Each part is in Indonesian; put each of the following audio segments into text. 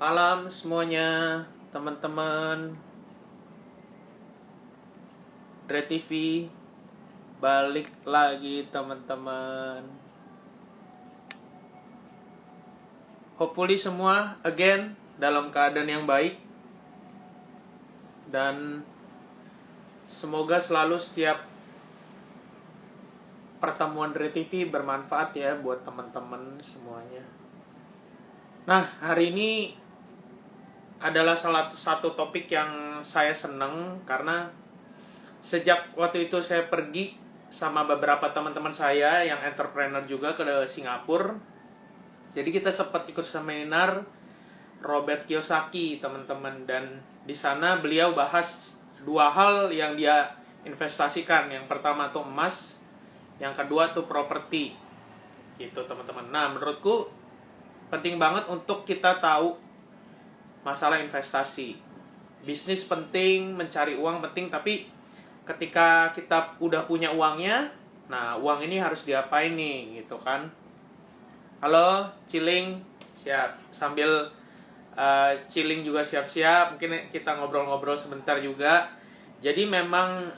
Malam semuanya, teman-teman Dre TV balik lagi teman-teman. Hopefully semua again dalam keadaan yang baik dan semoga selalu setiap pertemuan Dre TV bermanfaat ya buat teman-teman semuanya. Nah, hari ini adalah salah satu topik yang saya senang karena sejak waktu itu saya pergi sama beberapa teman-teman saya yang entrepreneur juga ke Singapura. Jadi kita sempat ikut seminar Robert Kiyosaki, teman-teman, dan di sana beliau bahas dua hal yang dia investasikan. Yang pertama tuh emas, yang kedua tuh properti. Gitu, teman-teman. Nah, menurutku penting banget untuk kita tahu masalah investasi. Bisnis penting, mencari uang penting, tapi ketika kita udah punya uangnya, nah uang ini harus diapain nih gitu kan. Halo Ciling, siap. Sambil Ciling juga siap-siap, mungkin kita ngobrol-ngobrol sebentar juga. Jadi memang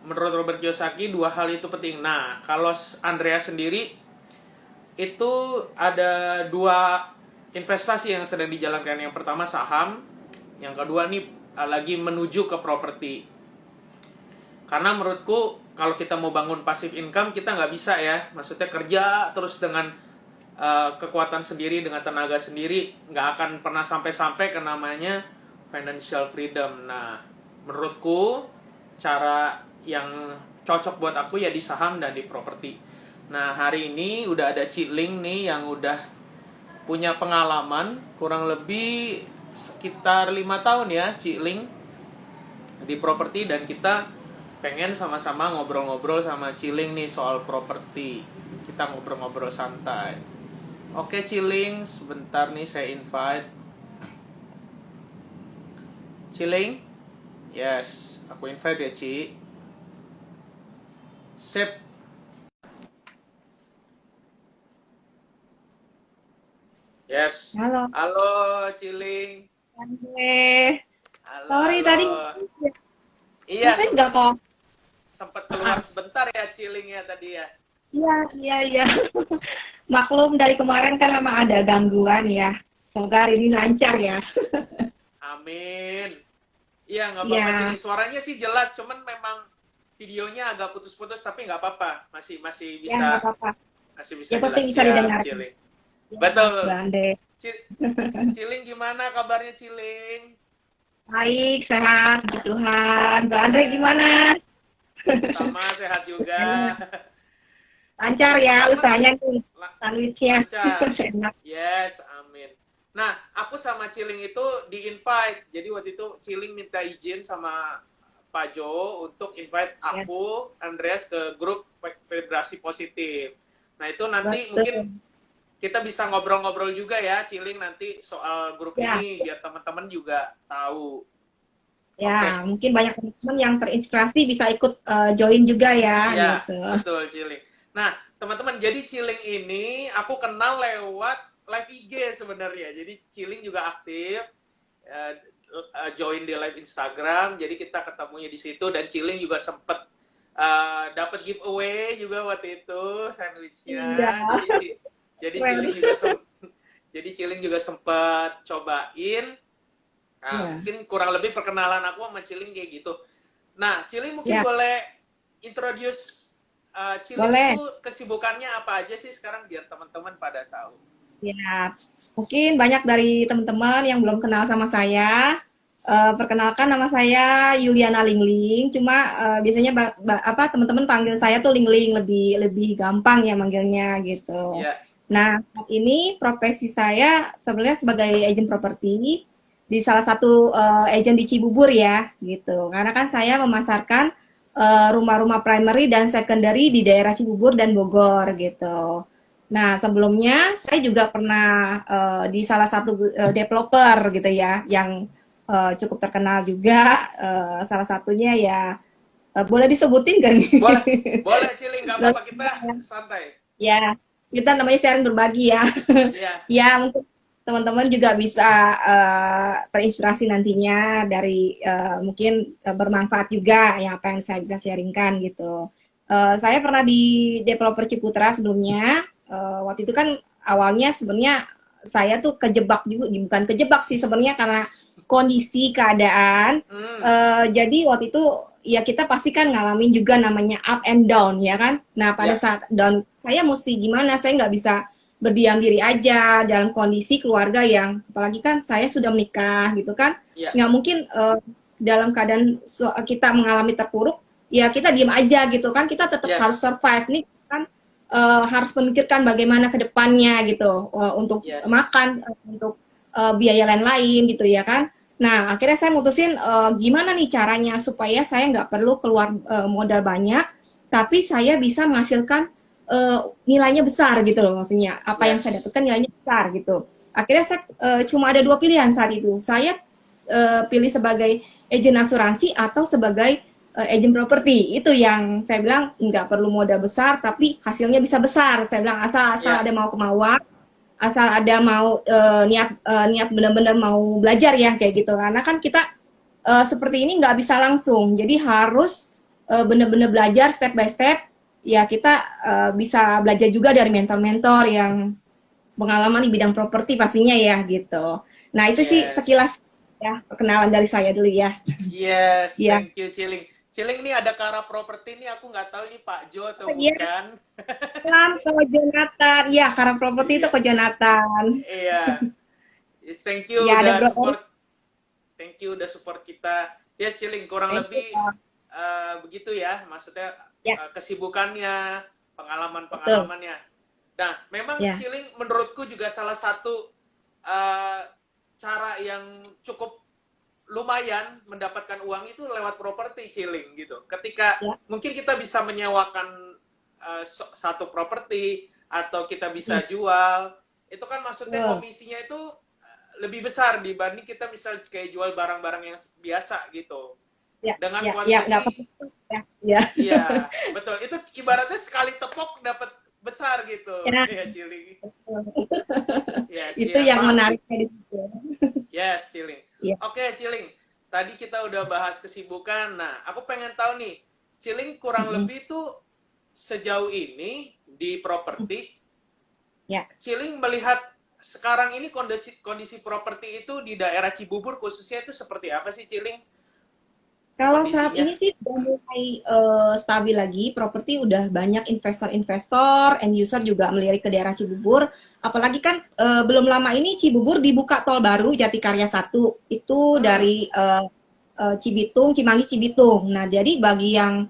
menurut Robert Kiyosaki dua hal itu penting. Nah, kalau Andreas sendiri itu ada dua investasi yang sedang dijalankan. Yang pertama saham, yang kedua nih lagi menuju ke properti. Karena menurutku kalau kita mau bangun passive income, kita nggak bisa ya, maksudnya kerja terus dengan kekuatan sendiri, dengan tenaga sendiri, nggak akan pernah sampai-sampai ke namanya financial freedom. Nah, menurutku cara yang cocok buat aku ya di saham dan di properti. Nah, hari ini udah ada Ciling nih yang udah punya pengalaman kurang lebih sekitar 5 tahun ya Ciling di properti, dan kita pengen sama-sama ngobrol-ngobrol sama Ciling nih soal properti. Kita ngobrol-ngobrol santai. Oke Ciling, sebentar nih saya invite. Ciling? Yes, aku invite ya Ci. Sip. Yes. Halo, Halo Ciling. Andre. Halo, Sorry halo. tadi Iya, message nggak kok? sempat keluar sebentar ya Ciling ya tadi ya. Iya, iya, iya. Maklum dari kemarin kan memang ada gangguan ya. Semoga hari ini lancar ya. Amin. Iya, nggak apa-apa Iya, Ciling. Suaranya sih jelas, cuman memang videonya agak putus-putus, tapi nggak apa-apa. Masih masih ya nggak bisa apa-apa. masih bisa Yang jelas penting bisa siap didengarkan. Ciling. Ya, Mbak Betul. Andre. Ciling gimana kabarnya Ciling? Baik, sehat, puji Tuhan. Mbak Andre Ya, gimana? sama sehat juga. Enak. Lancar Nah, ya teman-teman, usahanya nih. Sandwichnya. lancar. Enak. Yes, amin. Nah, aku sama Ciling itu di-invite. Jadi waktu itu Ciling minta izin sama Pak Jo untuk invite Ya, aku, Andreas, ke grup vibrasi positif. Nah, itu nanti mungkin betul. kita bisa ngobrol-ngobrol juga ya, Ciling, nanti soal grup Ya, ini, biar teman-teman juga tahu. ya, Oke, mungkin banyak teman-teman yang terinspirasi bisa ikut join juga ya, iya, gitu. betul Ciling. Nah, teman-teman, jadi Ciling ini aku kenal lewat live IG sebenarnya. Jadi Ciling juga aktif, eh, join di live Instagram. Jadi kita ketemunya di situ, dan Ciling juga sempet dapat giveaway juga waktu itu Iya, sandwichnya. Jadi keren. Ciling juga jadi Ciling juga sempat cobain. Nah, Iya, mungkin kurang lebih perkenalan aku sama Ciling kayak gitu. Nah, Ciling mungkin ya, boleh introduce Ciling itu boleh. kesibukannya apa aja sih sekarang biar teman-teman pada tahu. Ya, mungkin banyak dari teman-teman yang belum kenal sama saya. Perkenalkan nama saya Yuliana Lingling. Cuma biasanya apa teman-teman panggil saya tuh Lingling lebih lebih gampang ya manggilnya gitu. Iya. Nah, saat ini profesi saya sebenarnya sebagai agent properti di salah satu agent di Cibubur ya gitu. Karena kan saya memasarkan rumah-rumah primary dan secondary di daerah Cibubur dan Bogor gitu. Nah, sebelumnya saya juga pernah di salah satu developer gitu ya, yang cukup terkenal juga. Salah satunya ya, boleh disebutin gak nih? Boleh, boleh Ciling, nggak apa-apa, kita santai. Ya, kita namanya sharing berbagi ya. Iya. Ya, mungkin. teman-teman juga bisa terinspirasi nantinya dari mungkin bermanfaat juga yang apa yang saya bisa sharingkan gitu. Saya pernah di developer Ciputra sebelumnya. Waktu itu kan awalnya sebenarnya saya tuh kejebak juga, bukan kejebak sih sebenarnya karena kondisi keadaan. Hmm, Jadi waktu itu ya kita pasti kan ngalamin juga namanya up and down ya kan. Nah pada ya, saat down saya mesti gimana? Saya nggak bisa berdiam diri aja dalam kondisi keluarga yang apalagi kan saya sudah menikah gitu kan. ya, Nggak mungkin dalam keadaan kita mengalami terpuruk ya kita diam aja gitu kan. Kita tetap harus yes, survive nih kan, harus memikirkan bagaimana ke depannya gitu, untuk yes, makan, untuk biaya lain-lain gitu ya kan. Nah, akhirnya saya mutusin gimana nih caranya supaya saya nggak perlu keluar modal banyak, tapi saya bisa menghasilkan nilainya besar gitu loh, maksudnya apa yang saya yes, dapatkan nilainya besar gitu. Akhirnya saya cuma ada dua pilihan saat itu. Saya pilih sebagai agen asuransi atau sebagai agen properti. Itu yang saya bilang nggak perlu modal besar, tapi hasilnya bisa besar. Saya bilang asal-asal ya, ada mau kemauan, asal ada mau niat benar-benar mau belajar ya kayak gitu. Karena kan kita seperti ini nggak bisa langsung, jadi harus benar-benar belajar step by step. Ya kita bisa belajar juga dari mentor-mentor yang pengalaman di bidang properti pastinya ya gitu. Nah itu sih yes. sekilas ya perkenalan dari saya dulu ya. Yes, Ya, thank you Ciling. Ciling nih ada Kara Property nih, aku nggak tahu ini Pak Jo atau ya bukan. salam ke Jonathan. Ya karena properti itu Iya, ke Jonathan. iya. Yes, thank you Ya ada udah Bro Erik. support, thank you udah support kita. Yes, Ciling kurang Thank you, lebih Pak. begitu ya, maksudnya Ya kesibukannya, betul. pengalaman-pengalamannya. Nah, memang Ya, Ciling menurutku juga salah satu eh, cara yang cukup lumayan mendapatkan uang itu lewat properti Ciling gitu. Ketika ya. mungkin kita bisa menyewakan satu properti atau kita Hmm, bisa jual, itu kan maksudnya betul. komisinya itu lebih besar dibanding kita misal kayak jual barang-barang yang biasa gitu. Ya, Dengan ya, ya, nggak kuantiti, perlu. Ya, ya, iya betul. Itu ibaratnya sekali tepok dapat besar gitu, ya. ya Ciling. Betul. Yes, Itu iya yang paham. menariknya di situ. Yes, Ciling. Ya. Oke, Ciling. Tadi kita udah bahas kesibukan. Nah, aku pengen tahu nih, Ciling kurang Mm-mm. lebih tuh sejauh ini di properti, Ya. Ciling melihat sekarang ini kondisi kondisi properti itu di daerah Cibubur khususnya itu seperti apa sih, Ciling? Kalau saat Kondisinya? ini sih udah mulai stabil lagi, properti udah banyak investor-investor, end user juga melirik ke daerah Cibubur. Apalagi kan belum lama ini Cibubur dibuka tol baru Jatikarya 1 itu Hmm, dari Cibitung, Cimanggis Cibitung. Nah, jadi bagi yang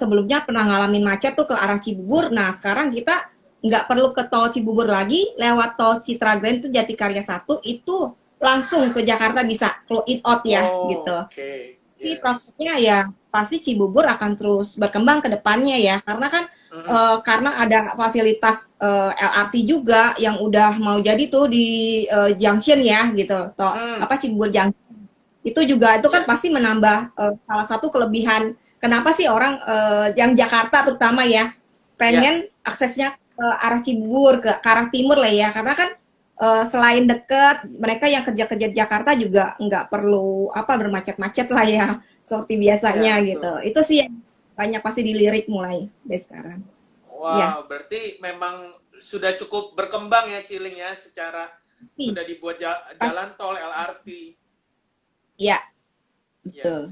sebelumnya pernah ngalamin macet tuh ke arah Cibubur, nah sekarang kita nggak perlu ke tol Cibubur lagi, lewat tol Citra Grand tuh Jatikarya 1 itu langsung ke Jakarta bisa flow in out ya gitu. oh, oke. Okay. Tapi Yes. prospeknya ya pasti Cibubur akan terus berkembang ke depannya ya, karena kan Mm-mm. karena ada fasilitas LRT juga yang udah mau jadi tuh di junction ya gitu, toh Hmm, apa Cibubur Junction itu juga itu kan ya, pasti menambah salah satu kelebihan kenapa sih orang yang Jakarta terutama ya ya, pengen aksesnya ke arah Cibubur ke arah timur lah ya karena kan selain dekat mereka yang kerja-kerja di Jakarta juga nggak perlu apa bermacet-macet lah ya seperti ya biasanya gitu betul. itu sih yang banyak pasti dilirik mulai dari sekarang ya Wow, berarti memang sudah cukup berkembang ya Ciling ya secara pasti sudah dibuat pasti jalan tol LRT. ya Yes. betul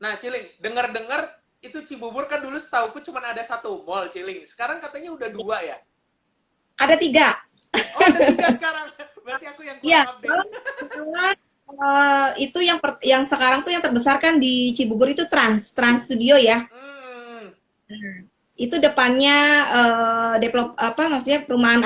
Nah, Ciling, dengar-dengar itu Cibubur kan dulu setauku cuma ada satu mall, Ciling. Sekarang katanya udah dua ya? ada tiga. Oh, ada tiga sekarang. Berarti aku yang kurang Iya, update. kalau sekarang itu yang sekarang tuh yang terbesar kan di Cibubur itu Trans Studio ya. Hmm, Itu depannya develop apa maksudnya perumahan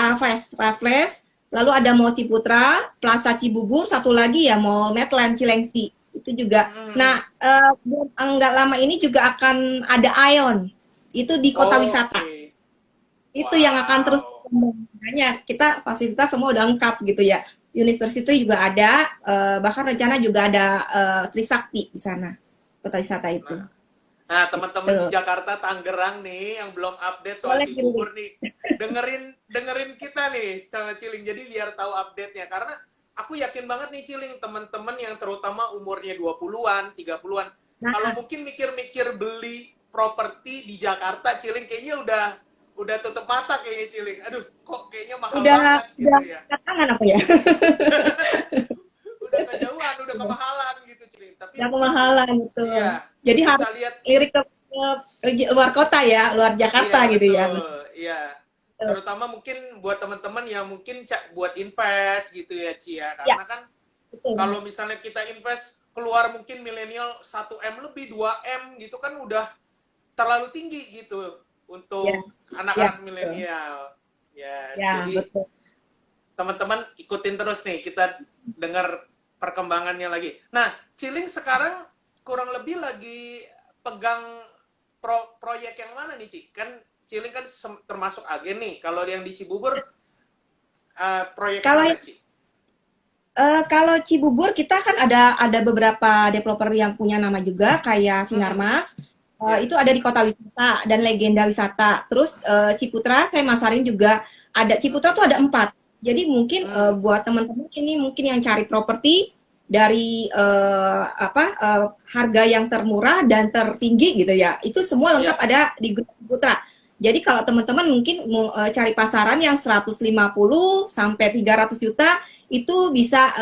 Raffles, lalu ada Mall Ciputra, Plaza Cibubur, satu lagi ya Mall Medland Cilengsi. Itu juga. Nah, hmm. enggak lama ini juga akan ada Ion. Itu di kota Oke. wisata. Okay. Itu yang akan terus Wow. makanya kita fasilitas semua udah lengkap gitu ya. University juga ada, bahkan rencana juga ada Trisakti di sana, kota wisata itu. Nah, Nah, teman-teman di Tuh, Jakarta, Tangerang nih yang belum update soal boleh Cilik. Cibubur nih, dengerin kita nih sama Ciling. Jadi biar tahu update-nya karena aku yakin banget nih Ciling, teman-teman yang terutama umurnya 20-an, 30-an. Nah, Kalau mungkin mikir-mikir beli properti di Jakarta, Ciling kayaknya udah tutup mata kayaknya Ciling. Aduh, kok kayaknya mahal banget udah gitu ya. angkat tangan apa ya? Udah kejauhan, udah kemahalan gitu Ciling. Tapi Udah mungkin kemahalan gitu. iya, Jadi harus bisa lihat. lirik ke luar kota ya, luar Iya Jakarta gitu ya. betul, iya. Betul. Terutama mungkin buat teman-teman yang mungkin buat invest gitu ya Ci ya. Ya, Karena kan betul kalau banget. misalnya kita invest keluar mungkin milenial 1 M lebih 2 M gitu kan udah terlalu tinggi gitu Ya, untuk ya, anak-anak betul. milenial. Ya, Ya, jadi betul. teman-teman ikutin terus nih kita dengar perkembangannya lagi. Nah, Ciling sekarang kurang lebih lagi pegang proyek yang mana nih, Ci? Kan Ciling kan termasuk agen nih. Kalau yang di Cibubur proyek Kalau mana, Ci? kalau Cibubur kita kan ada beberapa developer yang punya nama juga kayak Hmm, Sinarmas. ya. Itu ada di Kota Wisata dan Legenda Wisata. Terus Ciputra saya masarin juga ada Ciputra Hmm, tuh ada 4. Jadi mungkin hmm, buat teman-teman ini mungkin yang cari properti dari harga yang termurah dan tertinggi gitu ya. Itu semua lengkap ya. ada di grup Ciputra. Jadi kalau teman-teman mungkin mau cari pasaran yang 150 sampai 300 juta itu bisa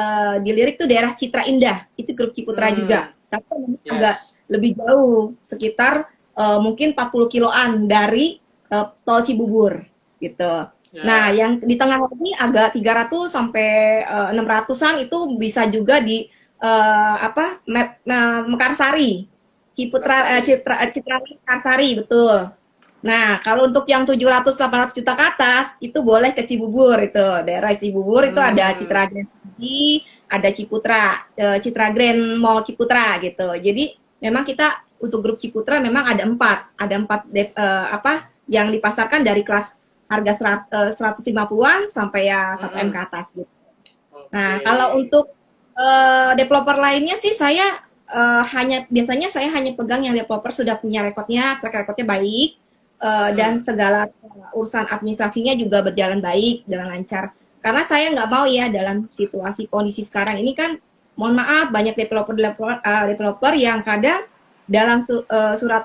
dilirik tuh daerah Citra Indah, itu grup Ciputra juga. Hmm, Tapi memang agak yes. lebih jauh, sekitar mungkin 40 kiloan dari tol Cibubur gitu. Nah, Ya. yang di tengah lagi agak 300 sampai 600-an itu bisa juga di Mekarsari. Ciputra Mekarsari. Citra Mekarsari betul. Nah, kalau untuk yang 700-800 juta ke atas, itu boleh ke Cibubur itu. Daerah Cibubur itu ada Hmm, Citra Grand City, ada Ciputra, Citra Grand Mall Ciputra gitu. Jadi memang kita untuk grup Ciputra memang ada empat yang dipasarkan dari kelas harga 150-an sampai ya 1 M ke hmm. atas gitu. Nah, Oke. kalau untuk developer lainnya sih biasanya saya hanya pegang yang developer sudah punya rekodnya, track recordnya baik, dan Hmm, segala urusan administrasinya juga berjalan baik, dengan lancar. Karena saya nggak mau ya dalam situasi kondisi sekarang ini kan, mohon maaf banyak developer yang kadang dalam surat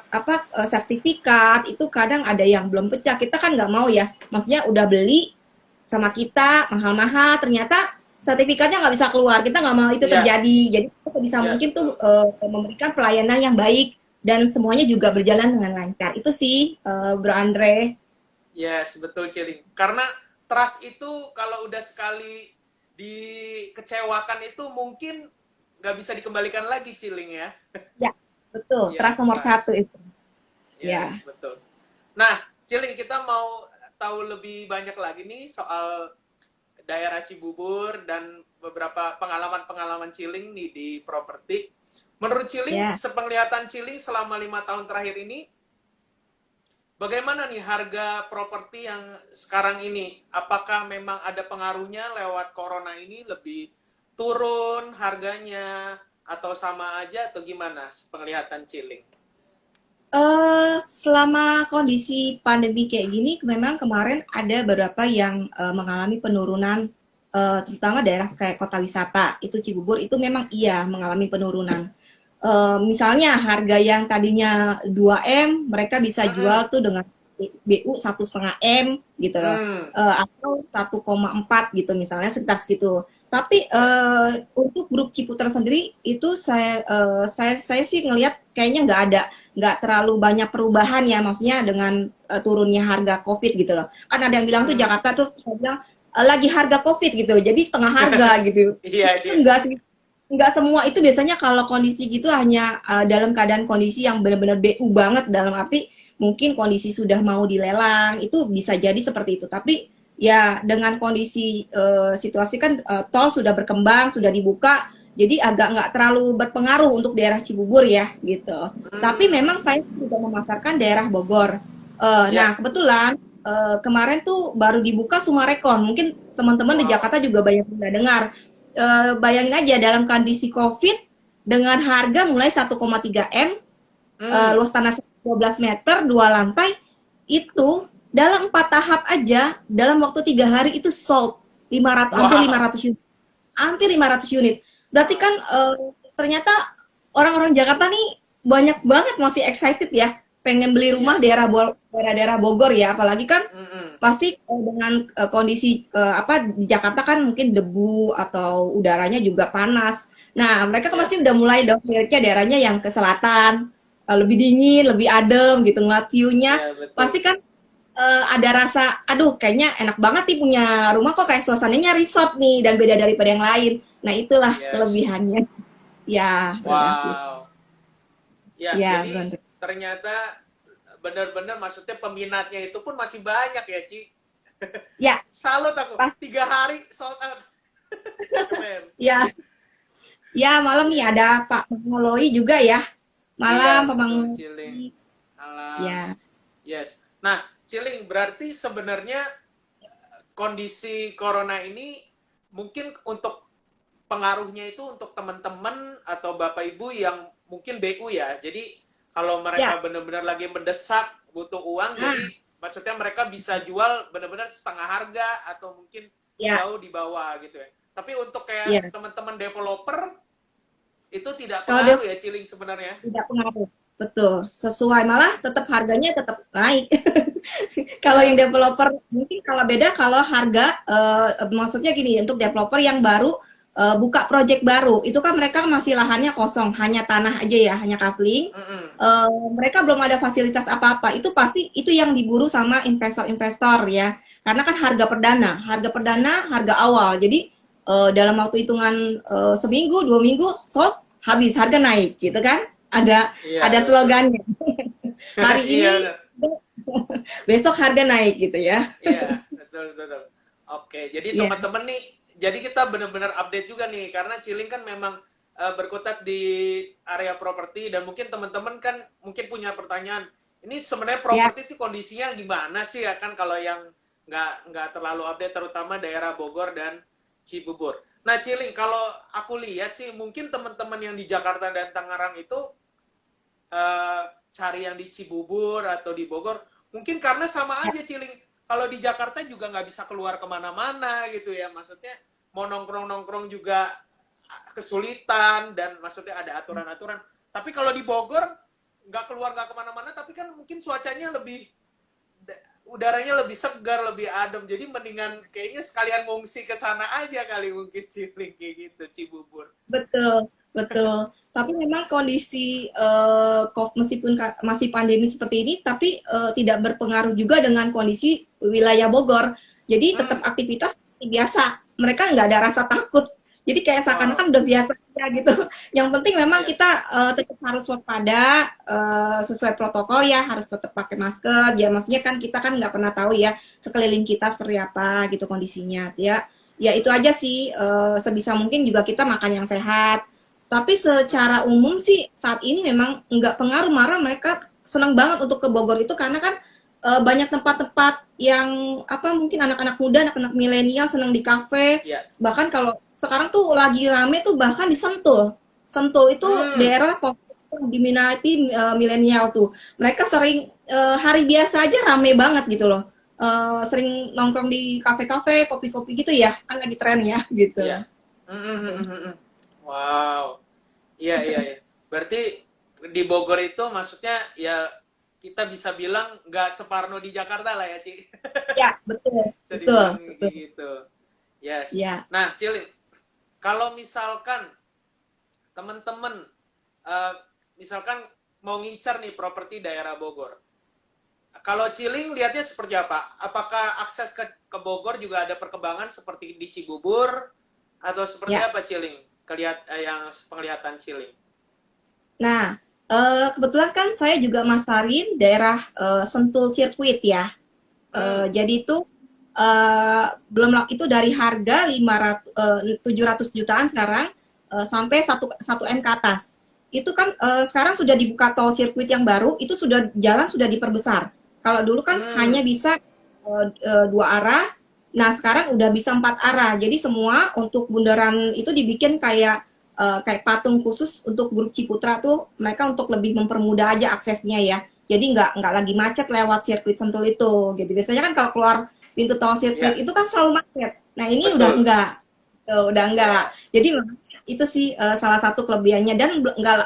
sertifikat itu kadang ada yang belum pecah. Kita kan nggak mau ya, maksudnya udah beli sama kita mahal-mahal, ternyata sertifikatnya nggak bisa keluar. Kita nggak mau itu iya, terjadi. Jadi kita bisa iya mungkin tuh betul. memberikan pelayanan yang baik dan semuanya juga berjalan dengan lancar. Itu sih, Bro Andre. Yes, betul Ciling. Karena trust itu kalau udah sekali dikecewakan itu mungkin nggak bisa dikembalikan lagi Ciling ya. Ya, betul. Iya, Trust nomor satu trust. itu. Yes, Ya, betul. Nah, Ciling kita mau tahu lebih banyak lagi nih soal daerah Cibubur dan beberapa pengalaman-pengalaman Ciling nih di properti. Menurut Ciling, ya. sepenglihatan Ciling selama 5 tahun terakhir ini, bagaimana nih harga properti yang sekarang ini? Apakah memang ada pengaruhnya lewat corona ini lebih turun harganya atau sama aja atau gimana penglihatan Ciling? Selama kondisi pandemi kayak gini, memang kemarin ada beberapa yang mengalami penurunan, terutama daerah kayak kota wisata, itu Cibubur, itu memang iya mengalami penurunan. Misalnya harga yang tadinya 2 M, mereka bisa Hmm, jual tuh dengan BU 1,5 M gitu loh, hmm, atau 1,4 gitu misalnya sekitar segitu. Tapi ya, untuk grup Ciputra sendiri itu saya sih ngelihat kayaknya nggak terlalu banyak perubahan ya, maksudnya dengan turunnya harga COVID gitu loh. Kan ada yang bilang tuh hmm. Jakarta tuh, saya bilang lagi harga COVID gitu, jadi setengah harga gitu. Iya Itu dia. enggak sih, enggak semua itu biasanya kalau kondisi gitu hanya dalam keadaan kondisi yang benar-benar BU banget, dalam arti mungkin kondisi sudah mau dilelang, itu bisa jadi seperti itu. Tapi ya dengan kondisi situasi kan tol sudah berkembang, sudah dibuka, jadi agak nggak terlalu berpengaruh untuk daerah Cibubur ya gitu. Tapi memang Hmm, saya juga memasarkan daerah Bogor. ya, Nah, kebetulan kemarin tuh baru dibuka Sumarekon. Mungkin teman-teman di wow. Jakarta juga banyak yang dengar. Bayangin aja dalam kondisi COVID dengan harga mulai 1,3 M Hmm. luas tanah 12 meter, 2 lantai, itu dalam 4 tahap aja, dalam waktu 3 hari itu sold 500, hampir Wow. 500 unit. Hampir 500 unit. Berarti kan Wow. ternyata orang-orang Jakarta nih banyak banget masih excited ya, pengen beli rumah Iya. daerah-daerah Bogor ya, apalagi kan Mm-mm. pasti dengan kondisi apa di Jakarta kan mungkin debu atau udaranya juga panas. Nah, mereka kan Iya. pasti udah mulai dong lihatnya daerahnya yang ke selatan, lebih dingin, lebih adem gitu ngeliat view-nya. Iya, betul. Pasti kan ada rasa, aduh kayaknya enak banget nih punya rumah kok kayak suasananya resort nih dan beda daripada yang lain. Nah, itulah Yes. kelebihannya. Ya, Bro David. Wow. Ya, Ya, jadi Bro David. ternyata benar-benar maksudnya peminatnya itu pun masih banyak ya, Ci. Ya, Salut aku. pas 3 hari sold out. Keren. ya, ya malam nih ada Yes. Pak Mangloi juga ya. Iya, Malam Pak betul, Ciling. Mangloi. Alam. Ya, Yes. Nah, Ciling, berarti sebenarnya kondisi corona ini mungkin untuk pengaruhnya itu untuk teman-teman atau Bapak Ibu yang mungkin BU ya. Jadi kalau ya, mereka benar-benar lagi mendesak butuh uang, ah, jadi maksudnya mereka bisa jual benar-benar setengah harga atau mungkin ya, jauh di bawah gitu ya. Tapi untuk ya. kayak teman-teman developer itu tidak Kalau dia pengaruh ya, Ciling sebenarnya. tidak pengaruh, betul. Sesuai malah tetap harganya tetap naik. Kalau Ya, yang betul. developer mungkin kalau beda kalau harga maksudnya gini untuk developer yang baru buka project baru itu kan mereka masih lahannya kosong hanya tanah aja ya hanya kafling. Mm-mm. Mereka belum ada fasilitas apa-apa itu pasti itu yang diburu sama investor-investor ya karena kan harga perdana harga awal jadi dalam waktu hitungan seminggu 2 minggu sold habis harga naik gitu kan Iya, ada betul. slogannya hari Iya, ini betul. besok harga naik gitu ya. Iya, betul, betul, betul. Oke, jadi Iya, teman-teman nih, jadi kita benar-benar update juga nih, karena Ciling kan memang berkutat di area properti dan mungkin teman-teman kan mungkin punya pertanyaan, ini sebenarnya ya, properti itu kondisinya gimana sih ya kan kalau yang nggak terlalu update terutama daerah Bogor dan Cibubur. Nah, Ciling, kalau aku lihat sih mungkin teman-teman yang di Jakarta dan Tangerang itu eh, cari yang di Cibubur atau di Bogor, mungkin karena sama ya, aja Ciling. Kalau di Jakarta juga nggak bisa keluar kemana-mana gitu ya, maksudnya mau nongkrong-nongkrong juga kesulitan dan maksudnya ada aturan-aturan. Tapi kalau di Bogor nggak keluar nggak kemana-mana, tapi kan mungkin cuacanya lebih udaranya lebih segar, lebih adem. Jadi mendingan kayaknya sekalian ngungsi ke sana aja kali mungkin Ciling kayak gitu, Cibubur. betul, betul. Tapi memang kondisi meskipun masih pandemi seperti ini, tapi tidak berpengaruh juga dengan kondisi wilayah Bogor. Jadi tetap Hmm, aktivitas seperti biasa. Mereka nggak ada rasa takut. Jadi kayak seakan-akan wow, udah biasa aja gitu. Yang penting memang iya, kita tetap harus waspada sesuai protokol ya, harus tetap pakai masker. Ya maksudnya kan kita kan nggak pernah tahu ya sekeliling kita seperti apa gitu kondisinya. Ya itu aja sih sebisa mungkin juga kita makan yang sehat tapi secara umum sih saat ini memang nggak pengaruh marah mereka senang banget untuk ke Bogor itu karena kan banyak tempat-tempat yang apa mungkin anak-anak muda anak-anak milenial senang di kafe iya. bahkan kalau sekarang tuh lagi rame tuh bahkan di Sentul Sentul itu Hmm, daerah diminati milenial tuh mereka sering hari biasa aja rame banget gitu loh sering nongkrong di kafe-kafe, kopi-kopi gitu ya, kan lagi tren ya iya. gitu. Wow. Iya, iya, iya. Berarti di Bogor itu maksudnya ya kita bisa bilang nggak separno di Jakarta lah ya, Ci. Ya, betul, Bisa betul, dibilang betul. kayak gitu. Yes. Ya. Nah, Cili, kalau misalkan teman-teman eh, misalkan mau ngincar nih properti daerah Bogor. Kalau Ciling lihatnya seperti apa? Apakah akses ke Bogor juga ada perkembangan seperti di Cibubur atau seperti Ya. apa Ciling? Yang penglihatan Ciling. Nah, kebetulan kan saya juga masarin daerah Sentul Sirkuit ya. Hmm. Jadi itu belum itu dari harga 700 jutaan sekarang sampai satu M ke atas. Itu kan sekarang sudah dibuka tol sirkuit yang baru, itu sudah jalan sudah diperbesar. Kalau dulu kan Hmm. hanya bisa 2 arah, nah sekarang udah bisa 4 arah. Jadi semua untuk bundaran itu dibikin kayak kayak patung khusus untuk grup Ciputra tuh mereka untuk lebih mempermudah aja aksesnya ya. Jadi nggak lagi macet lewat sirkuit Sentul itu gitu. Biasanya kan kalau keluar pintu tol sirkuit Ya, itu kan selalu macet. Nah ini udah betul. enggak. Tuh, udah enggak. Ya. Jadi itu sih salah satu kelebihannya dan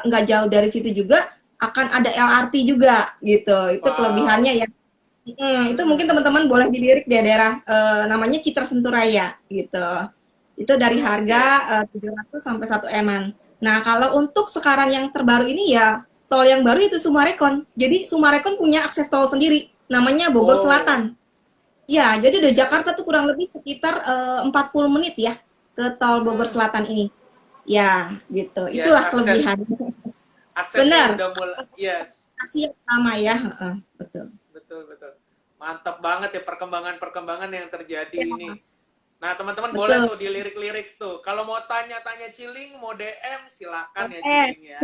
nggak jauh dari situ juga akan ada LRT juga gitu. Itu kelebihannya Wow. ya. Itu mungkin teman-teman boleh dilirik di daerah namanya Citra Senturaya gitu. Itu dari harga Oke. 700 sampai 1 eman. Nah, kalau untuk sekarang yang terbaru ini ya tol yang baru itu Sumarekon. Jadi Sumarekon punya akses tol sendiri namanya Bogor Oh, Selatan. Ya, jadi dari ya, Jakarta tuh kurang lebih sekitar 40 menit ya ke tol Bogor hmm, Selatan ini. Ya, gitu. yes, Itulah kelebihan. aksesnya Benar. udah mulai, yes, Aksi yang sama ya, heeh, betul. betul, betul. Mantap banget ya perkembangan-perkembangan yang terjadi Ya, ini. Nah, teman-teman boleh betul. tuh dilirik-lirik tuh. Kalau mau tanya-tanya Ciling, mau DM, silakan ya Boleh. Ciling ya.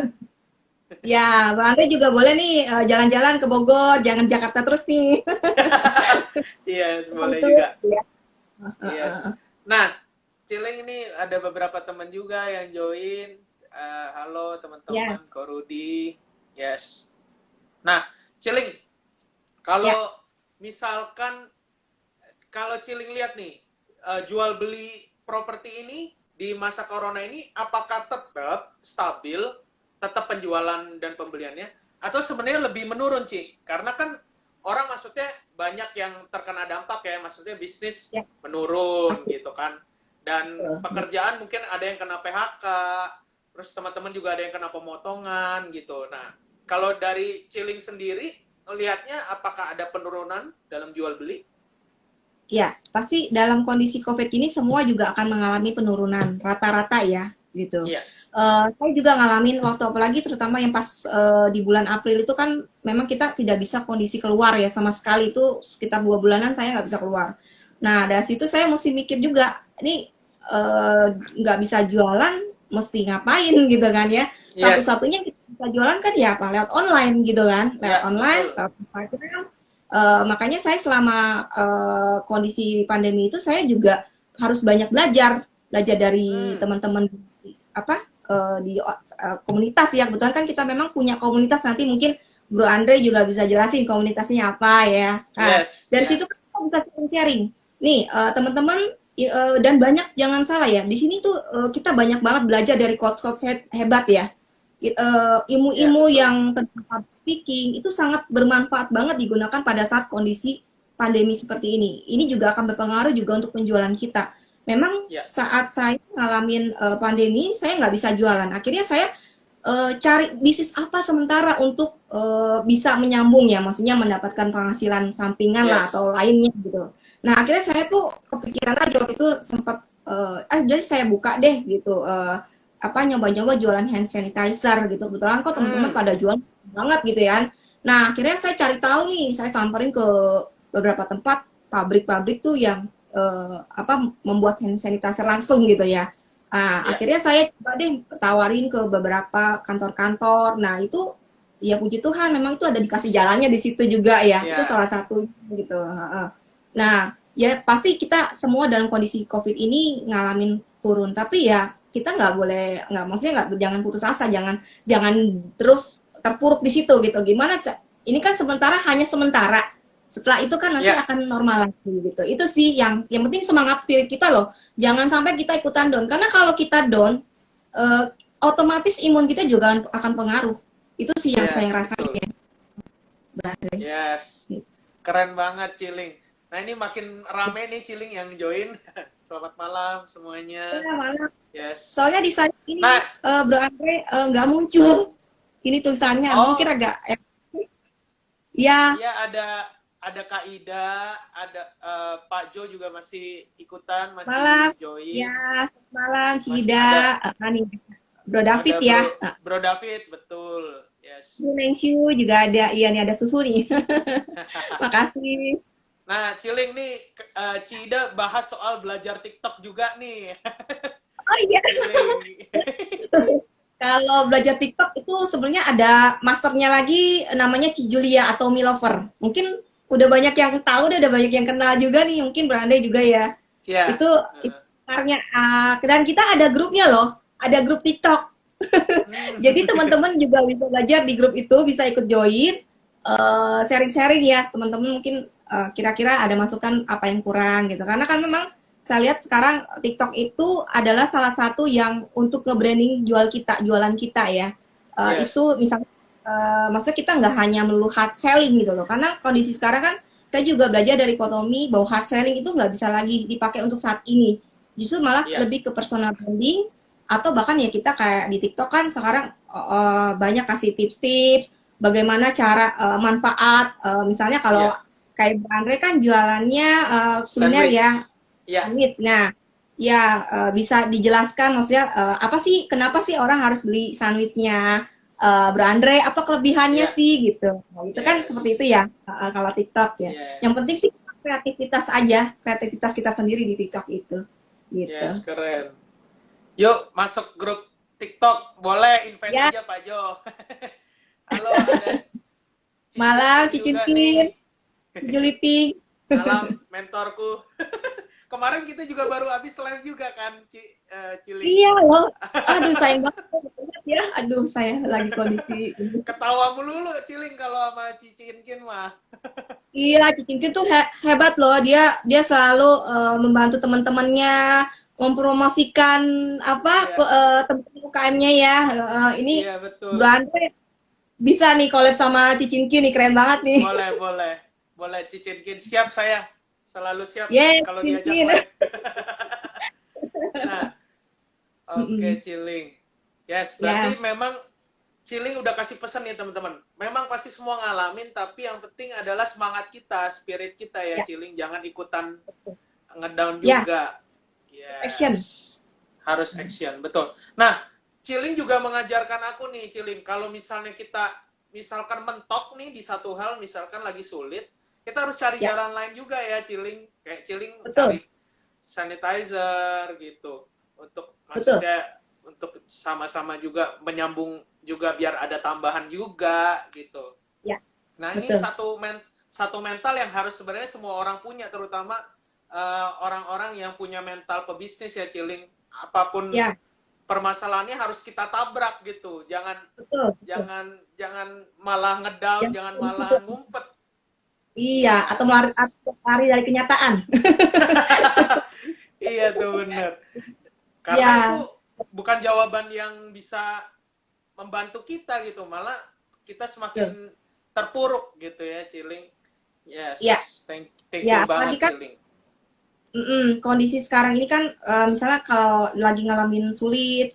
Ya, Bang Andre juga boleh nih jalan-jalan ke Bogor, jangan Jakarta terus nih. Yes, boleh Sentul juga. ya. Yes. Nah, Ciling ini ada beberapa teman juga yang join. Halo Ya, teman-teman, Ko Rudi. Yes. Nah, Ciling, ya, kalau misalkan kalau Ciling lihat nih, jual beli properti ini di masa corona ini apakah tetap stabil, tetap penjualan dan pembeliannya, atau sebenarnya lebih menurun, Ci? Karena kan orang maksudnya banyak yang terkena dampak ya, maksudnya bisnis ya, menurun pasti. gitu kan. Dan Betul. pekerjaan mungkin ada yang kena PHK, terus teman-teman juga ada yang kena pemotongan gitu. Nah, kalau dari Ciling sendiri, lihatnya apakah ada penurunan dalam jual beli? Ya, pasti dalam kondisi COVID ini semua juga akan mengalami penurunan rata-rata ya, gitu. Iya. Saya juga ngalamin waktu apalagi terutama yang pas di bulan April itu kan memang kita tidak bisa kondisi keluar ya sama sekali itu sekitar 2 bulanan saya nggak bisa keluar. Nah dari situ saya mesti mikir juga, ini eh, nggak bisa jualan, mesti ngapain gitu kan ya. Yes. Satu-satunya kita bisa jualan kan ya apa lewat online gitu kan, lewat Ya, online, betul. lewat Instagram. Makanya saya selama kondisi pandemi itu saya juga harus banyak belajar dari Hmm. teman-teman apa di komunitas ya. Kebetulan kan kita memang punya komunitas nanti mungkin Bro Andre juga bisa jelasin komunitasnya apa ya. Nah, Yes, dari ya. situ kan kita bisa sharing-sharing. Nih, teman-teman dan banyak jangan salah ya. Di sini tuh kita banyak banget belajar dari coach-coach hebat ya. Ya, Ilmu-ilmu betul. yang tentang public speaking itu sangat bermanfaat banget digunakan pada saat kondisi pandemi seperti ini. Ini juga akan berpengaruh juga untuk penjualan kita. Memang Ya. saat saya ngalamin pandemi, saya nggak bisa jualan. Akhirnya saya cari bisnis apa sementara untuk bisa menyambung ya, maksudnya mendapatkan penghasilan sampingan lah Yes. atau lainnya gitu. Nah akhirnya saya tuh kepikiran aja waktu itu sempat jadi saya buka deh gitu apa nyoba-nyoba jualan hand sanitizer gitu. Kebetulan kok teman-teman Hmm. pada jual banget gitu ya. Nah akhirnya saya cari tahu nih, saya samperin ke beberapa tempat pabrik-pabrik tuh yang apa membuat hand sanitizer langsung gitu ya. Ya. Akhirnya saya coba deh tawarin ke beberapa kantor-kantor. Nah, itu ya puji Tuhan memang itu ada dikasih jalannya di situ juga ya. Itu Ya. salah satu gitu. Nah, ya pasti kita semua dalam kondisi COVID ini ngalamin turun. Tapi ya kita nggak boleh nggak maksudnya nggak jangan putus asa, jangan jangan terus terpuruk di situ gitu. Gimana? Ini kan sementara hanya sementara. Setelah itu kan nanti Ya. akan normal lagi gitu. Itu sih yang penting semangat spirit kita loh. Jangan sampai kita ikutan down. Karena kalau kita down, eh, otomatis imun kita juga akan pengaruh. Itu sih yang saya Yes, ngerasain betul. ya, berarti. Yes. Keren banget, Ciling. Nah, ini makin rame nih Ciling yang join. Selamat malam semuanya. Ya, mana? Yes. Soalnya di sana ini Nah, Bro Andre nggak muncul. Ini tulisannya mungkin oh, agak ya iya ada Kak Ida, ada Pak Jo juga masih ikutan, malam. masih Ya, join. selamat malam Masih Cida. Nih, Bro David ada ya. Bro David, betul. Yes. Nengsiu juga ada. Iya nih ada suhu nih. Makasih. Nah, Ciling nih, Cida bahas soal belajar TikTok juga nih. Oh iya, Ciling. kalau belajar TikTok itu sebenarnya ada masternya lagi namanya Cijulia atau Milover. Mungkin udah banyak yang tahu, udah banyak yang kenal juga nih. Mungkin Brande juga ya. Ya. Itu karena dan kita ada grupnya loh. ada grup TikTok. Jadi Hmm. teman-teman juga bisa belajar di grup itu, bisa ikut join, sharing-sharing ya, teman-teman mungkin kira-kira ada masukan apa yang kurang gitu. Karena kan memang saya lihat sekarang TikTok itu adalah salah satu yang untuk nge-branding jualan kita ya. Yes. Itu misalnya maksudnya kita nggak hanya melulu hard selling gitu loh. Karena kondisi sekarang kan saya juga belajar dari Kotomi bahwa hard selling itu nggak bisa lagi dipakai untuk saat ini. Justru malah Iya. lebih ke personal branding atau bahkan ya kita kayak di TikTok kan sekarang banyak kasih tips-tips bagaimana cara manfaat misalnya kalau Iya. kayak Mbak Andre kan jualannya kuliner ya, Sandwich. Iya. sandwich. Nah, ya bisa dijelaskan maksudnya apa sih kenapa sih orang harus beli sandwichnya Mbak Andre, apa kelebihannya Iya. sih gitu. Nah, itu kan seperti itu Yes. ya kalau TikTok ya. Iya. Yang penting sih kreativitas aja, kreativitas kita sendiri di TikTok itu gitu. Yes, keren. Yuk, masuk grup TikTok. Boleh invite Ya, aja Pak Jo. Halo, ada malam Cincin juga Cicincin, nih. si Juliping. Malam mentorku. Kemarin kita juga baru habis live juga kan, Ciling. Iya loh. Aduh sayang banget ya. Aduh saya lagi kondisi ini. Ketawa melulu Ciling kalau sama Cicinkin mah. Iya, Cicincin tuh hebat loh. Dia dia selalu membantu teman-temannya mempromosikan apa Iya, teman UKM-nya ya. Ini iya betul. Brande bisa nih collab sama Cicincin nih keren banget nih. Boleh, boleh. Boleh Cicinkin. Siap saya. Selalu siap Yes, kalau diajak Cicincin. live. Nah, oke Mm-mm. Ciling. Yes, berarti Ya, memang Ciling udah kasih pesan nih teman-teman. Memang pasti semua ngalamin, tapi yang penting adalah semangat kita, spirit kita ya ya, Ciling. Jangan ikutan ngedown ya, juga. action. Yes. Harus action, betul. Nah, Ciling juga mengajarkan aku nih, Ciling. Kalau misalnya kita misalkan mentok nih di satu hal, misalkan lagi sulit, kita harus cari Ya, jalan lain juga ya, Ciling. Kayak Ciling cari betul, sanitizer gitu. Untuk betul. maksudnya untuk sama-sama juga menyambung juga biar ada tambahan juga gitu. Ya, Nah, ini betul. satu mental yang harus sebenarnya semua orang punya, terutama orang-orang yang punya mental pebisnis ya, Ciling. Apapun Ya, permasalahannya harus kita tabrak gitu. Jangan betul, betul. jangan jangan malah ngedown, Yang jangan di situ. malah ngumpet. Iya, Yes. atau lari dari kenyataan. Iya tuh bener. Karena itu Ya, bukan jawaban yang bisa membantu kita gitu, malah kita betul. semakin terpuruk gitu ya, Ciling. Yes, Ya, thank ya, you apalagi banget, kan Ciling. kondisi sekarang ini kan misalnya kalau lagi ngalamin sulit,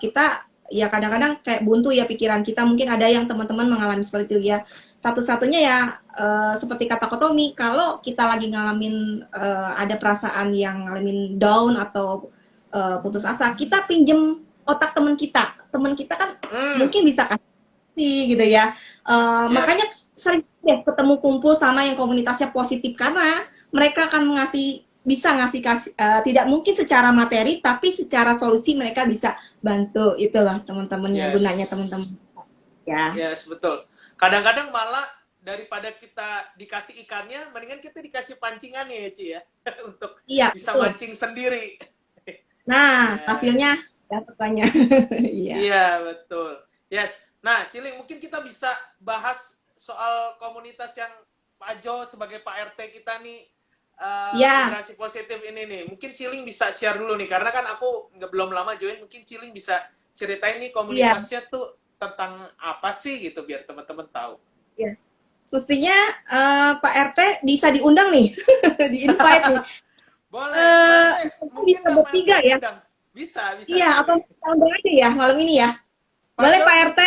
kita ya kadang-kadang kayak buntu ya pikiran kita. Mungkin ada yang teman-teman mengalami seperti itu ya. Satu-satunya ya seperti kata Kotomi, kalau kita lagi ngalamin ada perasaan yang ngalamin down atau putus asa, kita pinjem otak teman kita. Teman kita kan Hmm, mungkin bisa kasih gitu ya. Makanya yes, sering deh ketemu kumpul sama yang komunitasnya positif karena mereka akan bisa ngasih tidak mungkin secara materi tapi secara solusi mereka bisa bantu itulah teman-temannya gunanya yes, teman-teman ya. yes, betul. Kadang-kadang malah daripada kita dikasih ikannya, mendingan kita dikasih pancingannya ya, Ci ya, untuk Iya bisa betul. mancing sendiri. Nah hasilnya Yes. dapat banyak. Iya. Iya, betul. Yes. Nah, Ciling, mungkin kita bisa bahas soal komunitas yang Pak Jo sebagai Pak RT kita nih, Ya, vibrasi positif ini nih. Mungkin Ciling bisa share dulu nih, karena kan aku nggak belum lama join, mungkin Ciling bisa ceritain nih iya, komunitasnya tuh tentang apa sih gitu, biar teman-teman tahu. iya. Mestinya Pak RT bisa diundang nih, di invite nih. Boleh, Pak RT Kita mungkin bisa nggak Pak RT bertiga ya. diundang? Bisa Iya, atau Ciling. kita undang aja ya malam ini ya. Pak Boleh Jo, Pak RT?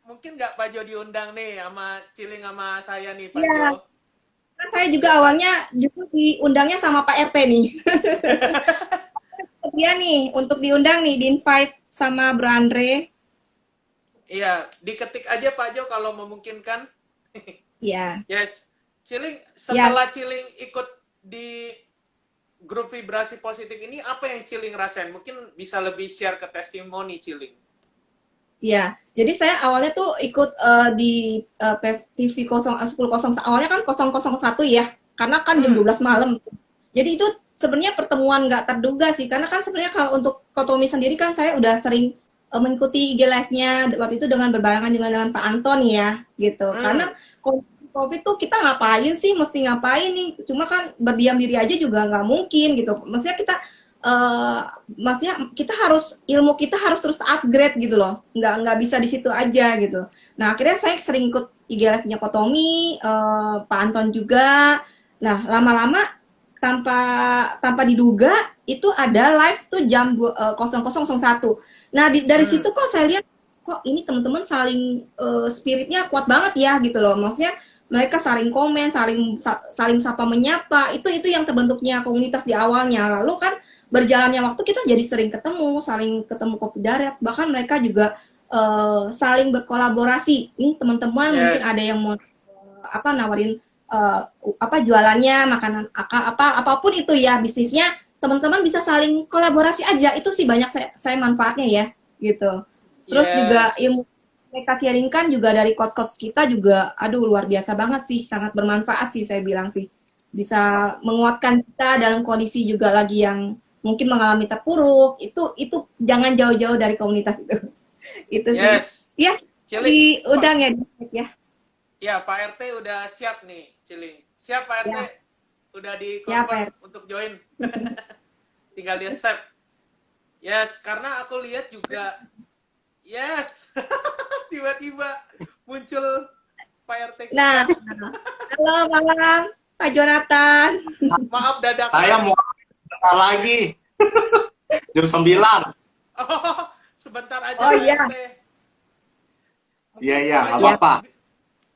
mungkin nggak Pak Jo diundang nih sama Ciling sama saya nih, Pak Jo. Iya, kan saya juga Biar Pak. awalnya justru diundangnya sama Pak RT nih. Dia nih untuk diundang nih, di invite sama Bro Andre. Iya, diketik aja Pak Jo kalau memungkinkan. Iya, Yes. Ciling, iya, setelah Ciling ikut di grup vibrasi positif ini, apa yang Ciling rasain? Mungkin bisa lebih share ke testimoni Ciling. iya. Jadi saya awalnya tuh ikut di PV 1001 awalnya kan 001 ya, karena kan jam Hmm, 12 malam. Jadi itu sebenarnya pertemuan nggak terduga sih, karena kan sebenarnya kalau untuk Kotomi sendiri kan saya udah sering mengikuti IG live-nya waktu itu dengan berbarengan dengan Pak Anton ya gitu. Karena Hmm. COVID tuh kita ngapain sih, mesti ngapain nih? Cuma kan berdiam diri aja juga nggak mungkin gitu. Maksudnya kita eh maksudnya kita harus ilmu kita harus terus upgrade gitu loh. Nggak bisa di situ aja gitu. Nah akhirnya saya sering ikut IG live-nya Kotomi, Pak Anton juga. Nah lama-lama tanpa tanpa diduga itu ada live tuh jam 00.01. Nah dari Hmm. situ kok saya lihat kok ini teman-teman saling spiritnya kuat banget ya gitu loh. Maksudnya mereka saling komen, saling sapa menyapa. Itu yang terbentuknya komunitas di awalnya. Lalu kan berjalannya waktu kita jadi sering ketemu, saling ketemu kopi darat. Bahkan mereka juga saling berkolaborasi. Nih teman-teman mungkin Yes. ada yang mau apa nawarin apa jualannya, makanan apapun itu ya bisnisnya, teman-teman bisa saling kolaborasi aja. Itu sih banyak saya manfaatnya ya gitu. Terus juga Yes. ilmu mereka sharingkan juga dari coach-coach kita juga, aduh luar biasa banget sih, sangat bermanfaat sih saya bilang sih. Bisa menguatkan kita dalam kondisi juga lagi yang mungkin mengalami terpuruk. Itu jangan jauh-jauh dari komunitas itu. Itu sih. Yes. Ya, Cili, di udang Pak. ya, ya. Ya, Pak RT udah siap nih, Cili. Siap Pak RT? Ya, Udah di siapa confirm ya? untuk join. Tinggal dia save. Yes, karena aku lihat juga. Yes. Tiba-tiba muncul Pak RT Nah, kita. halo malam Pak Jonathan. Maaf Saya dadakan. mau bentar lagi, jam 9. Oh, sebentar aja Oh Pak iya, RT. Iya, Mungkin iya, Pak nggak Jo, ya apa-apa.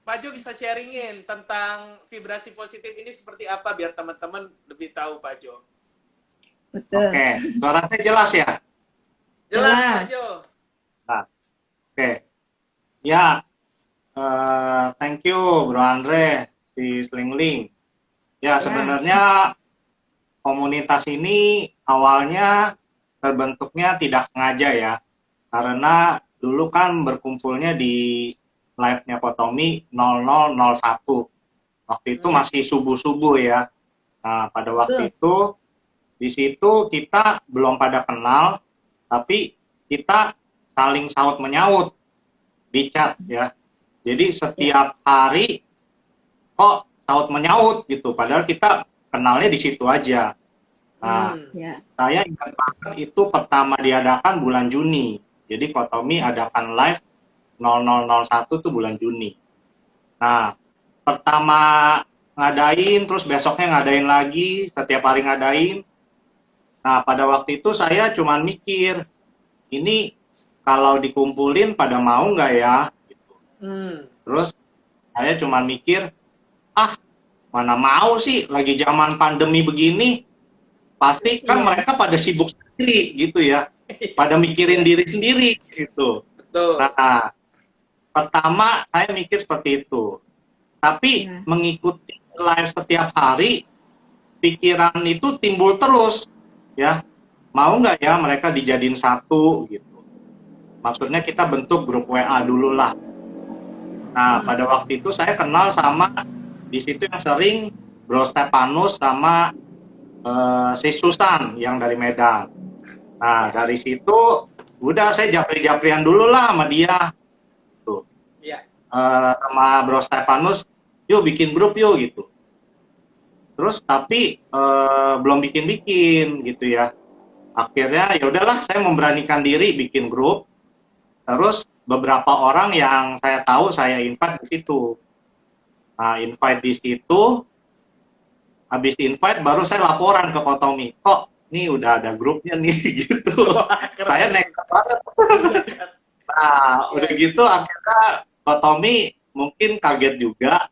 Pak Jo bisa sharingin tentang vibrasi positif ini seperti apa biar teman-teman lebih tahu Pak Jo. betul. Oke, suara saya jelas ya? Jelas Pak Jelas. Jo. Nah, oke. Ya, thank you Bro Andre, si Slingling. Ya, Ya, sebenarnya komunitas ini awalnya terbentuknya tidak sengaja ya. Karena dulu kan berkumpulnya di live-nya Kotomi 0001. Waktu itu Hmm. masih subuh-subuh ya. Nah, pada betul. waktu itu di situ kita belum pada kenal, tapi kita saling saut menyaut di chat ya. Jadi Ya. setiap hari kok saut menyaut gitu, padahal kita kenalnya di situ aja. Nah, Hmm. Ya. saya ingat banget itu pertama diadakan bulan Juni. Jadi Kotomi adakan live 0001 tuh bulan Juni. Nah, pertama ngadain, terus besoknya ngadain lagi, setiap hari ngadain. Nah, pada waktu itu saya cuman mikir, ini kalau dikumpulin pada mau nggak ya? Hmm. Terus saya cuman mikir, ah mana mau sih, lagi zaman pandemi begini, pasti kan Iya. mereka pada sibuk sendiri gitu ya, pada mikirin Iya, diri sendiri gitu. betul. Nah, pertama saya mikir seperti itu. Tapi Ya. mengikuti live setiap hari, pikiran itu timbul terus ya. Mau nggak ya mereka dijadiin satu gitu. Maksudnya kita bentuk grup WA dulu lah. Nah, Hmm. pada waktu itu saya kenal sama di situ yang sering Bro Stepanus sama si Susan yang dari Medan. Nah, Ya. dari situ udah saya japri-japrian dulu lah sama dia. Tuh. Iya. Sama Bro Stepanus, yuk bikin grup yuk gitu. Terus tapi belum bikin-bikin gitu ya. Akhirnya ya udahlah saya memberanikan diri bikin grup. Terus beberapa orang yang saya tahu saya invite di situ. Nah, invite di situ, habis invite baru saya laporan ke Kotomi. Kok nih udah ada grupnya nih gitu. Wah, Saya keren. nekat banget. Nah, udah Yes. gitu akhirnya Kotomi mungkin kaget juga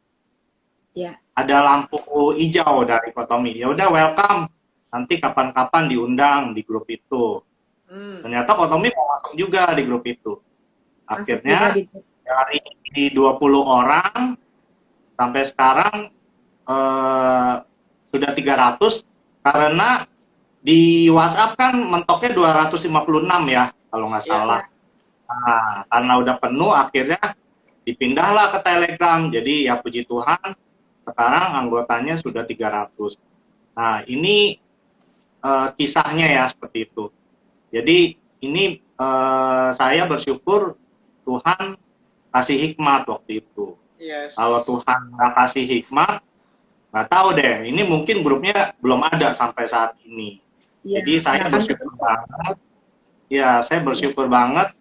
Ya. ada lampu hijau dari Kotomi. Ya udah welcome. Nanti kapan-kapan diundang di grup itu. Hmm. Ternyata Kotomi mau masuk juga di grup itu. Masuk juga Akhirnya di dari 20 orang sampai sekarang eh, sudah 300 karena di WhatsApp kan mentoknya 256 ya kalau nggak Iya. salah. Nah, karena udah penuh akhirnya dipindahlah ke Telegram. Jadi ya puji Tuhan sekarang anggotanya sudah 300. Nah, ini kisahnya ya seperti itu. Jadi ini saya bersyukur Tuhan kasih hikmat waktu itu. Yes. Kalau Tuhan nggak kasih hikmat, nggak tahu deh. Ini mungkin grupnya belum ada sampai saat ini. Ya, Jadi saya bersyukur banget. Ya, saya bersyukur banget.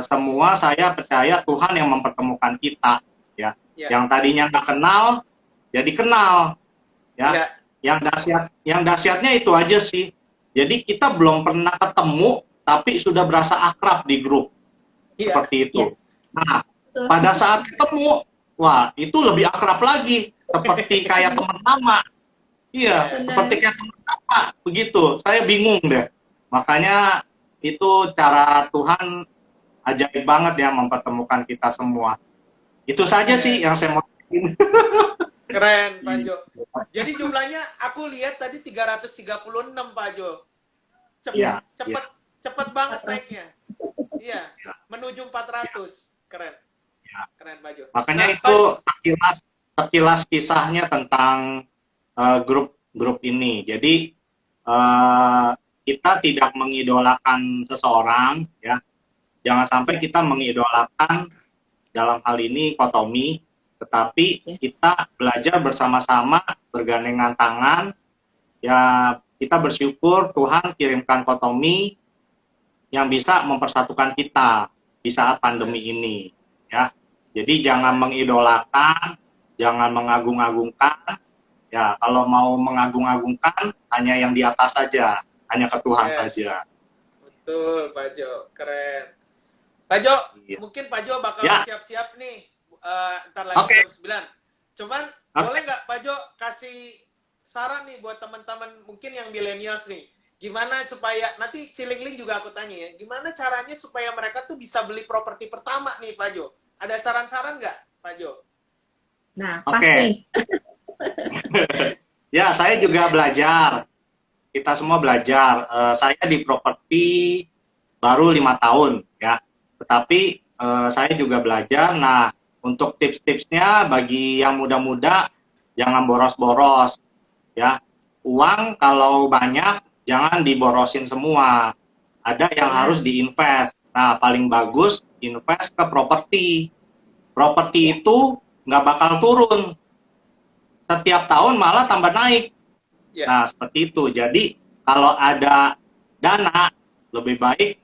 Semua saya percaya Tuhan yang mempertemukan kita. Ya, yang tadinya nggak kenal, jadi kenal. Ya, yang dahsyatnya itu aja sih. Jadi kita belum pernah ketemu, tapi sudah berasa akrab di grup. Seperti itu. Nah, pada saat ketemu, wah itu lebih akrab lagi, seperti kayak teman lama. Iya, seperti kayak teman lama, begitu. Saya bingung deh. Makanya itu cara Tuhan ajaib banget ya mempertemukan kita semua. Itu saja sih yang saya mau. Keren, Pak Jo. Jadi jumlahnya aku lihat tadi 336, Pak Jo. Cepet banget naiknya. Iya, menuju 400. Keren. Keren, Pak Jo. Makanya itu sekilas kisahnya tentang grup ini. Jadi kita tidak mengidolakan seseorang, ya. Jangan sampai kita mengidolakan dalam hal ini Kotomi, tetapi kita belajar bersama-sama, bergandengan tangan. Ya, kita bersyukur Tuhan kirimkan Kotomi yang bisa mempersatukan kita di saat pandemi ini, ya. Jadi jangan mengidolakan, jangan mengagung-agungkan. Ya, kalau mau mengagung-agungkan hanya yang di atas saja, hanya ke Tuhan saja. Betul, Pak Jo, keren. Pak Jo, mungkin Pak Jo bakal siap-siap nih, ntar lagi jam 9. Cuman boleh nggak Pak Jo kasih saran nih buat teman-teman mungkin yang millennials nih, gimana supaya nanti Cilingling juga aku tanya ya, gimana caranya supaya mereka tuh bisa beli properti pertama nih Pak Jo? Ada saran-saran nggak Pak Jo? Nah, pasti. Ya, saya juga belajar. Kita semua belajar. Saya di properti baru 5 tahun ya. Tetapi saya juga belajar. Nah, untuk tips-tipsnya bagi yang muda-muda, jangan boros-boros ya. Uang kalau banyak jangan diborosin semua. Ada yang harus diinvest. Nah, paling bagus invest ke properti. Properti itu nggak bakal turun. Setiap tahun malah tambah naik. Nah, seperti itu. Jadi, kalau ada dana, lebih baik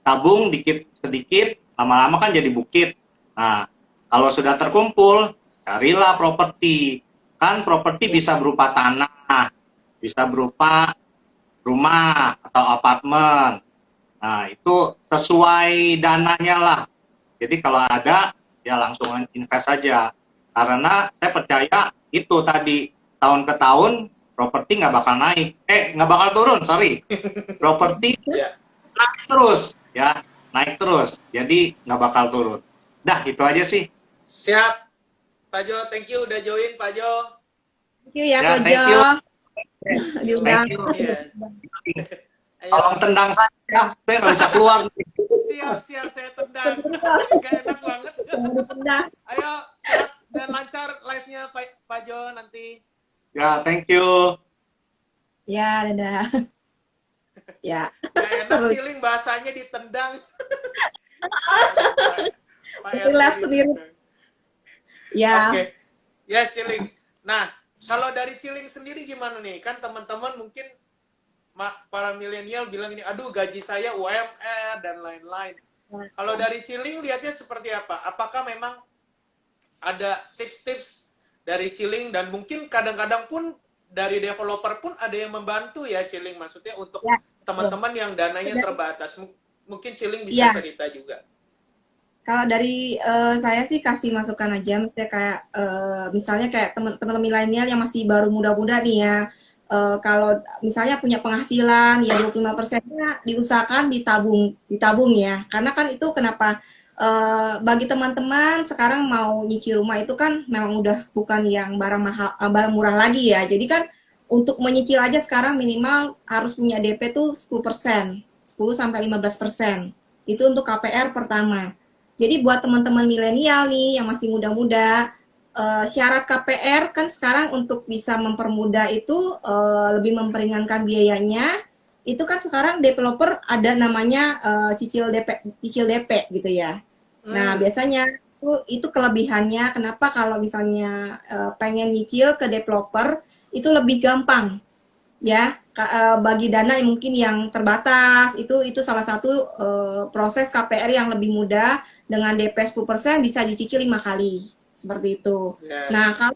tabung dikit sedikit, lama-lama kan jadi bukit. Nah, kalau sudah terkumpul, carilah properti. Kan properti bisa berupa tanah, bisa berupa rumah atau apartemen. Nah, itu sesuai dananya lah. Jadi kalau ada, ya langsung invest saja. Karena saya percaya itu tadi, tahun ke tahun, properti nggak bakal naik. Nggak bakal turun, sorry. Properti naik terus, ya. Naik terus. Jadi nggak bakal turun. Dah, itu aja sih. Siap. Pak Jo, thank you udah join, Pak Jo. Thank you ya, Pak Jo. Diundang. Tolong tendang saya nggak bisa keluar. Siap, saya tendang. Gak enak banget. Ayo, sehat dan lancar live-nya Pak Jo nanti. Ya, thank you. Ya, dadah. Ya. Gak enak Ciling bahasanya ditendang. Live sendiri. Ya. Oke. Ya, Ciling. Nah, kalau dari Ciling sendiri gimana nih? Kan teman-teman mungkin para milenial bilang ini, aduh gaji saya UMR dan lain-lain. Kalau dari Ciling lihatnya seperti apa? Apakah memang ada tips-tips dari Ciling dan mungkin kadang-kadang pun dari developer pun ada yang membantu ya Ciling, maksudnya untuk teman-teman yang dananya terbatas. Mungkin Ciling bisa cerita juga. Kalau dari saya sih kasih masukan aja, misalnya kayak teman-teman milenial yang masih baru muda-muda nih ya. Kalau misalnya punya penghasilan ya 25%-nya diusahakan ditabung ya. Karena kan itu kenapa bagi teman-teman sekarang mau nyicil rumah itu kan memang udah bukan yang barang mahal, barang murah lagi ya. Jadi kan untuk menyicil aja sekarang minimal harus punya DP tuh 10%, 10-15%. Itu untuk KPR pertama. Jadi buat teman-teman milenial nih yang masih muda-muda, syarat KPR kan sekarang untuk bisa mempermudah itu lebih memperingankan biayanya. Itu kan sekarang developer ada namanya cicil DP gitu ya. Nah, Hmm, biasanya itu kelebihannya. Kenapa kalau misalnya pengen nyicil ke developer itu lebih gampang ya, bagi dana yang mungkin yang terbatas itu salah satu proses KPR yang lebih mudah. Dengan DP 10% bisa dicicil 5 kali seperti itu. Nah, yes.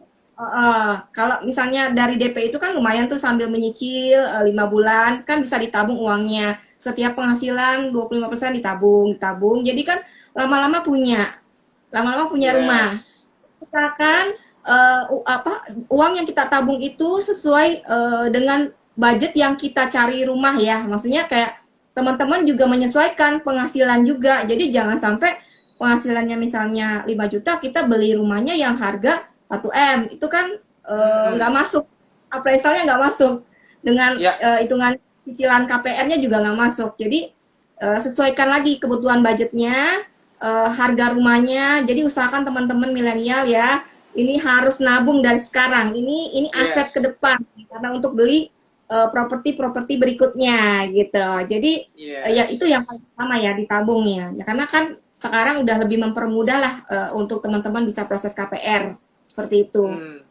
kalau misalnya dari DP itu kan lumayan tuh, sambil menyicil 5 bulan kan bisa ditabung uangnya, setiap penghasilan 25% ditabung ditabung, jadi kan lama-lama punya rumah. Yes. Misalkan uang yang kita tabung itu sesuai dengan budget yang kita cari rumah ya. Maksudnya kayak teman-teman juga menyesuaikan penghasilan juga. Jadi jangan sampai penghasilannya misalnya 5 juta kita beli rumahnya yang harga 1 M. Itu kan nggak Mm-mm. masuk. Appraisalnya nggak masuk. Dengan Ya, hitungan cicilan KPR-nya juga nggak masuk. Jadi sesuaikan lagi kebutuhan budgetnya, harga rumahnya. Jadi usahakan teman-teman milenial ya, ini harus nabung dari sekarang. Ini aset ke yes. depan karena untuk beli properti-properti berikutnya gitu. Jadi ya itu yang Yes. paling pertama ya, ditabung ya. Ya karena kan sekarang udah lebih mempermudah lah untuk teman-teman bisa proses KPR seperti itu. Hmm,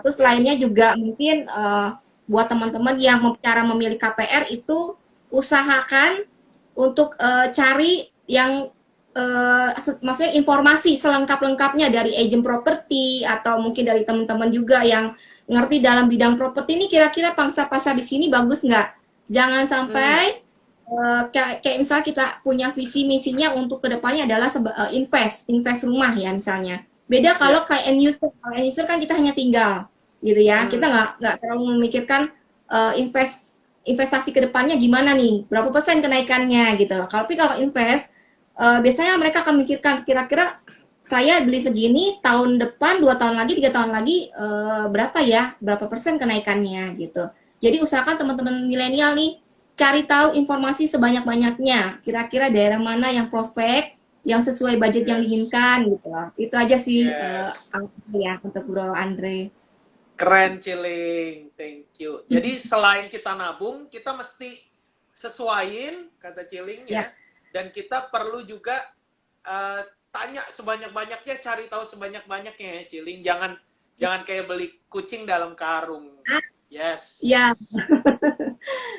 Terus lainnya yes. juga mungkin buat teman-teman yang cara memilih KPR itu, usahakan untuk cari yang maksudnya informasi selengkap-lengkapnya dari agent properti atau mungkin dari teman-teman juga yang ngerti dalam bidang properti, ini kira-kira pangsa pasar di sini bagus nggak? Jangan Hmm, sampai kayak misalnya kita punya visi misinya untuk kedepannya adalah invest rumah ya misalnya. Beda ya. kalau kayak end user. Kalau end user kan kita hanya tinggal gitu ya. Kita Hmm, nggak terlalu memikirkan investasi kedepannya gimana nih, berapa persen kenaikannya gitu. Tapi kalau invest, biasanya mereka akan memikirkan kira-kira saya beli segini, tahun depan, 2 tahun lagi, 3 tahun lagi, berapa ya, berapa persen kenaikannya gitu. Jadi usahakan teman-teman milenial nih cari tahu informasi sebanyak-banyaknya. Kira-kira daerah mana yang prospek, yang sesuai budget yang yes. diinginkan gitu. Itu aja sih Yes. ya untuk Bro Andre. Keren, Ciling. Thank you. Jadi selain kita nabung, kita mesti sesuaiin, kata Ciling ya. Ya. Dan kita perlu juga eh, tanya sebanyak-banyaknya, cari tahu sebanyak-banyaknya ya, Ciling. Jangan jangan kayak beli kucing dalam karung. Yes. Ya,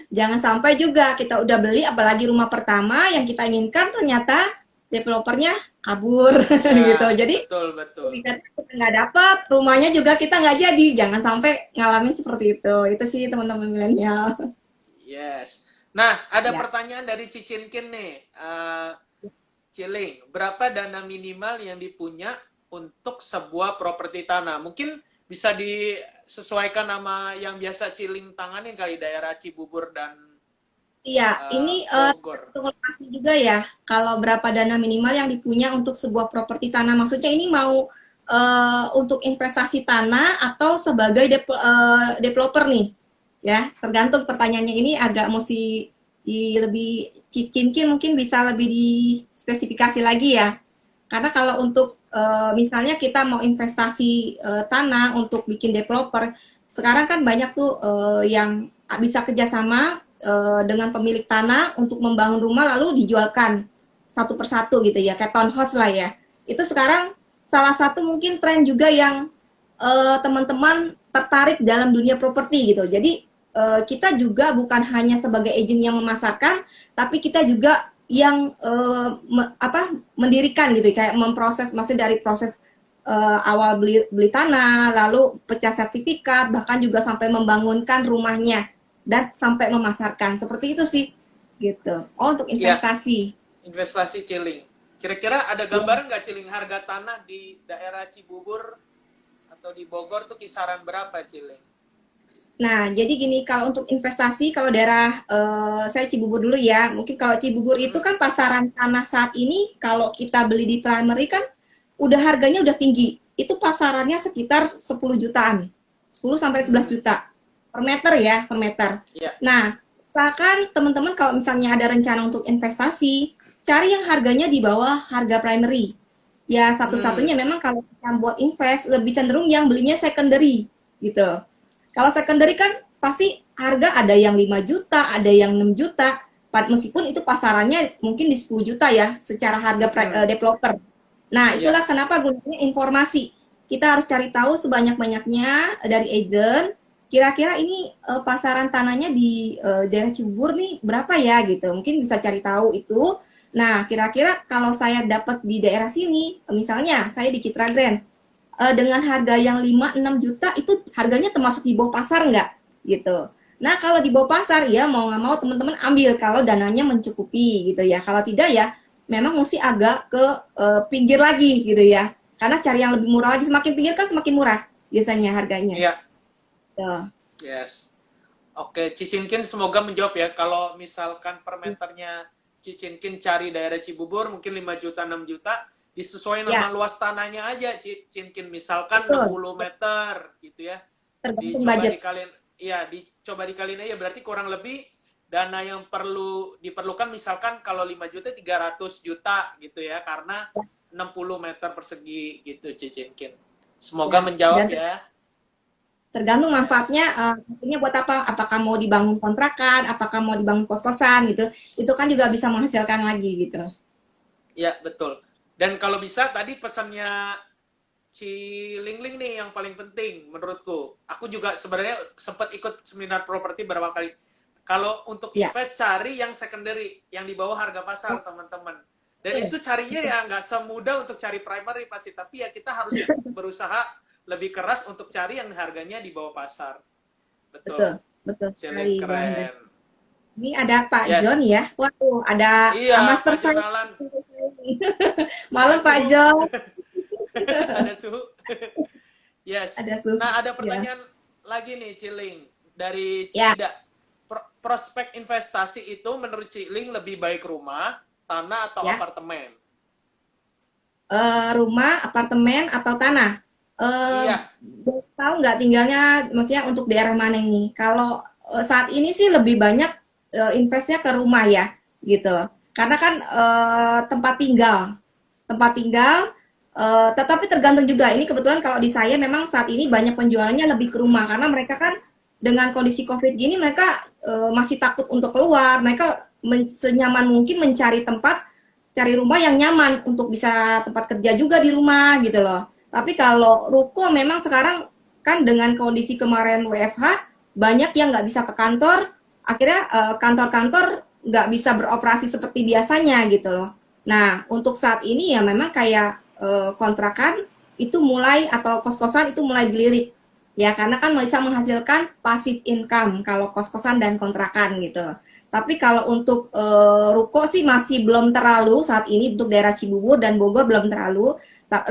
jangan sampai juga kita udah beli, apalagi rumah pertama yang kita inginkan ternyata developernya kabur gitu. Ya, Jadi betul, betul. sertifikatnya kita nggak dapat, rumahnya juga kita nggak jadi. Jangan sampai ngalamin seperti itu. Itu sih teman-teman milenial. Yes. Nah, ada Ya. pertanyaan dari Cicinkin nih. Ciling, berapa dana minimal yang dipunya untuk sebuah properti tanah? Mungkin bisa disesuaikan nama yang biasa Ciling tanganin kali, daerah Cibubur dan Iya, ini Bogor. tergantung lokasi juga ya. Kalau berapa dana minimal yang dipunya untuk sebuah properti tanah, maksudnya ini mau untuk investasi tanah atau sebagai developer nih, ya. Tergantung pertanyaannya, ini agak mesti lebih cincin, mungkin bisa lebih dispesifikasi lagi ya. Karena kalau untuk misalnya kita mau investasi tanah untuk bikin developer, sekarang kan banyak tuh yang bisa kerjasama dengan pemilik tanah untuk membangun rumah lalu dijualkan satu persatu gitu ya, kayak townhouse lah ya. Itu sekarang salah satu mungkin tren juga yang teman-teman tertarik dalam dunia properti gitu. Jadi kita juga bukan hanya sebagai agent yang memasarkan, tapi kita juga yang mendirikan gitu, kayak memproses, maksudnya dari proses awal beli tanah, lalu pecah sertifikat, bahkan juga sampai membangunkan rumahnya dan sampai memasarkan. Seperti itu sih gitu. Oh, untuk Ya, investasi. investasi Ciling. Kira-kira ada Ya. gambaran nggak Ciling harga tanah di daerah Cibubur atau di Bogor tuh kisaran berapa Ciling? Nah, jadi gini, kalau untuk investasi, kalau daerah saya Cibubur dulu ya. Mungkin kalau Cibubur itu Hmm, kan pasaran tanah saat ini, kalau kita beli di primary kan udah harganya udah tinggi. Itu pasarannya sekitar 10 jutaan. 10 sampai 11 hmm, juta per meter ya, per meter. ya, Nah, misalkan teman-teman kalau misalnya ada rencana untuk investasi, cari yang harganya di bawah harga primary. ya Hmm, satu-satunya memang kalau kita buat invest lebih cenderung yang belinya secondary gitu. Kalau secondary kan pasti harga ada yang 5 juta, ada yang 6 juta, meskipun itu pasarannya mungkin di 10 juta ya secara harga mm-mm. developer. Nah, itulah Ya, kenapa gunanya informasi. Kita harus cari tahu sebanyak-banyaknya dari agent, kira-kira ini pasaran tanahnya di daerah Cibubur nih berapa ya gitu. Mungkin bisa cari tahu itu. Nah, kira-kira kalau saya dapat di daerah sini, misalnya saya di Citra Grand, dengan harga yang 5-6 juta itu harganya termasuk di bawah pasar nggak gitu. Nah kalau di bawah pasar ya mau nggak mau teman-teman ambil kalau dananya mencukupi gitu ya. Kalau tidak ya memang mesti agak ke pinggir lagi gitu ya. Karena cari yang lebih murah lagi, semakin pinggir kan semakin murah biasanya harganya. iya, Tuh. yes. Oke, Cicinkin semoga menjawab ya. Kalau misalkan per meternya Cicinkin cari daerah Cibubur mungkin 5 juta, 6 juta, disesuaikan sama Ya, luas tanahnya aja, Cicinkin. Misalkan betul. 60 meter gitu ya. Tergantung Dicoba budget. dikaliin, iya, dicoba dikaliin aja. Berarti kurang lebih dana yang diperlukan misalkan kalau 5 juta 300 juta gitu ya, karena 60 meter persegi gitu, Cicinkin. Semoga Ya, menjawab dan ya. tergantung Yes. manfaatnya, nantinya buat apa, apakah mau dibangun kontrakan, apakah mau dibangun kos-kosan gitu, itu kan juga bisa menghasilkan lagi gitu. Ya, betul. Dan kalau bisa tadi pesannya si Lingling nih yang paling penting menurutku. Aku juga sebenarnya sempat ikut seminar properti beberapa kali. Kalau untuk Ya, invest cari yang secondary, yang di bawah harga pasar, teman-teman. Dan betul, itu carinya betul, ya nggak semudah untuk cari primary pasti, tapi ya kita harus berusaha lebih keras untuk cari yang harganya di bawah pasar. betul, Betul. betul sekali Ciling Bang Andre. keren. Ini ada Pak John Yes. ya, waduh ada Iya, master Pak saya. Jonalan. Ada Malam Pak suhu. John, Ada suhu. Yes. ada suhu Nah, ada ya. pertanyaan lagi nih, Ciling. Dari Ya, Cida. Prospek investasi itu menurut Ciling lebih baik rumah, tanah, atau ya. apartemen? Rumah, apartemen atau tanah? Eh, Iya. tahu nggak tinggalnya, maksudnya untuk daerah mana ini? Kalau saat ini sih lebih banyak investnya ke rumah ya, gitu. Karena kan tempat tinggal. Tetapi tergantung juga. Ini kebetulan kalau di saya memang saat ini banyak penjualannya lebih ke rumah karena mereka kan dengan kondisi COVID gini mereka masih takut untuk keluar. Mereka senyaman mungkin mencari tempat, cari rumah yang nyaman untuk bisa tempat kerja juga di rumah gitu loh. Tapi kalau ruko memang sekarang kan dengan kondisi kemarin WFH banyak yang nggak bisa ke kantor, akhirnya kantor-kantor nggak bisa beroperasi seperti biasanya gitu loh. Nah, untuk saat ini ya memang kayak kontrakan itu mulai atau kos-kosan itu mulai dilirik. Ya, karena kan bisa menghasilkan passive income kalau kos-kosan dan kontrakan gitu. Tapi kalau untuk ruko sih masih belum terlalu saat ini untuk daerah Cibubur dan Bogor belum terlalu,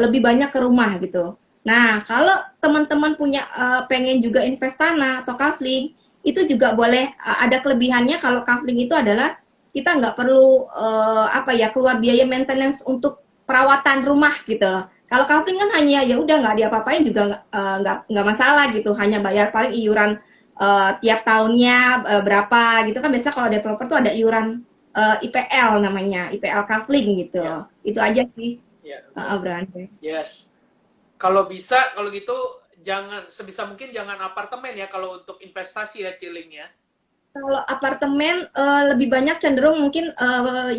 lebih banyak ke rumah gitu. Nah, kalau teman-teman punya pengen juga invest tanah atau kafling, itu juga boleh ada kelebihannya kalau kafling itu adalah kita nggak perlu apa ya keluar biaya maintenance untuk perawatan rumah gitu loh. Kalau kafling kan hanya ya udah nggak diapa-apain juga nggak masalah gitu, hanya bayar paling iuran tiap tahunnya berapa gitu kan biasa kalau developer tuh ada iuran IPL namanya IPL kafling gitu. Iya. Itu aja sih Iya, betul. Brande. Yes. Kalau bisa, kalau gitu jangan sebisa mungkin jangan apartemen ya kalau untuk investasi ya, Ciling ya. Kalau apartemen lebih banyak cenderung mungkin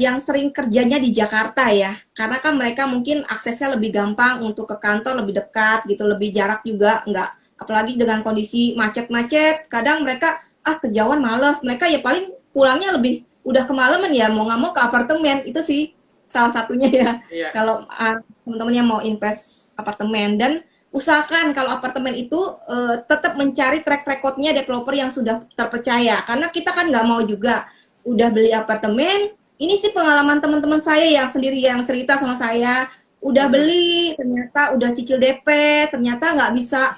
yang sering kerjanya di Jakarta ya, karena kan mereka mungkin aksesnya lebih gampang untuk ke kantor lebih dekat gitu, lebih jarak juga nggak, apalagi dengan kondisi macet-macet, kadang mereka kejauhan males, mereka ya paling pulangnya lebih udah kemalaman ya mau nggak mau ke apartemen itu sih salah satunya ya. Iya. Kalau teman-teman yang mau invest apartemen dan usahakan kalau apartemen itu tetap mencari track recordnya developer yang sudah terpercaya karena kita kan nggak mau juga udah beli apartemen ini sih pengalaman teman-teman saya yang sendiri yang cerita sama saya udah Mm-mm. beli ternyata udah cicil DP ternyata nggak bisa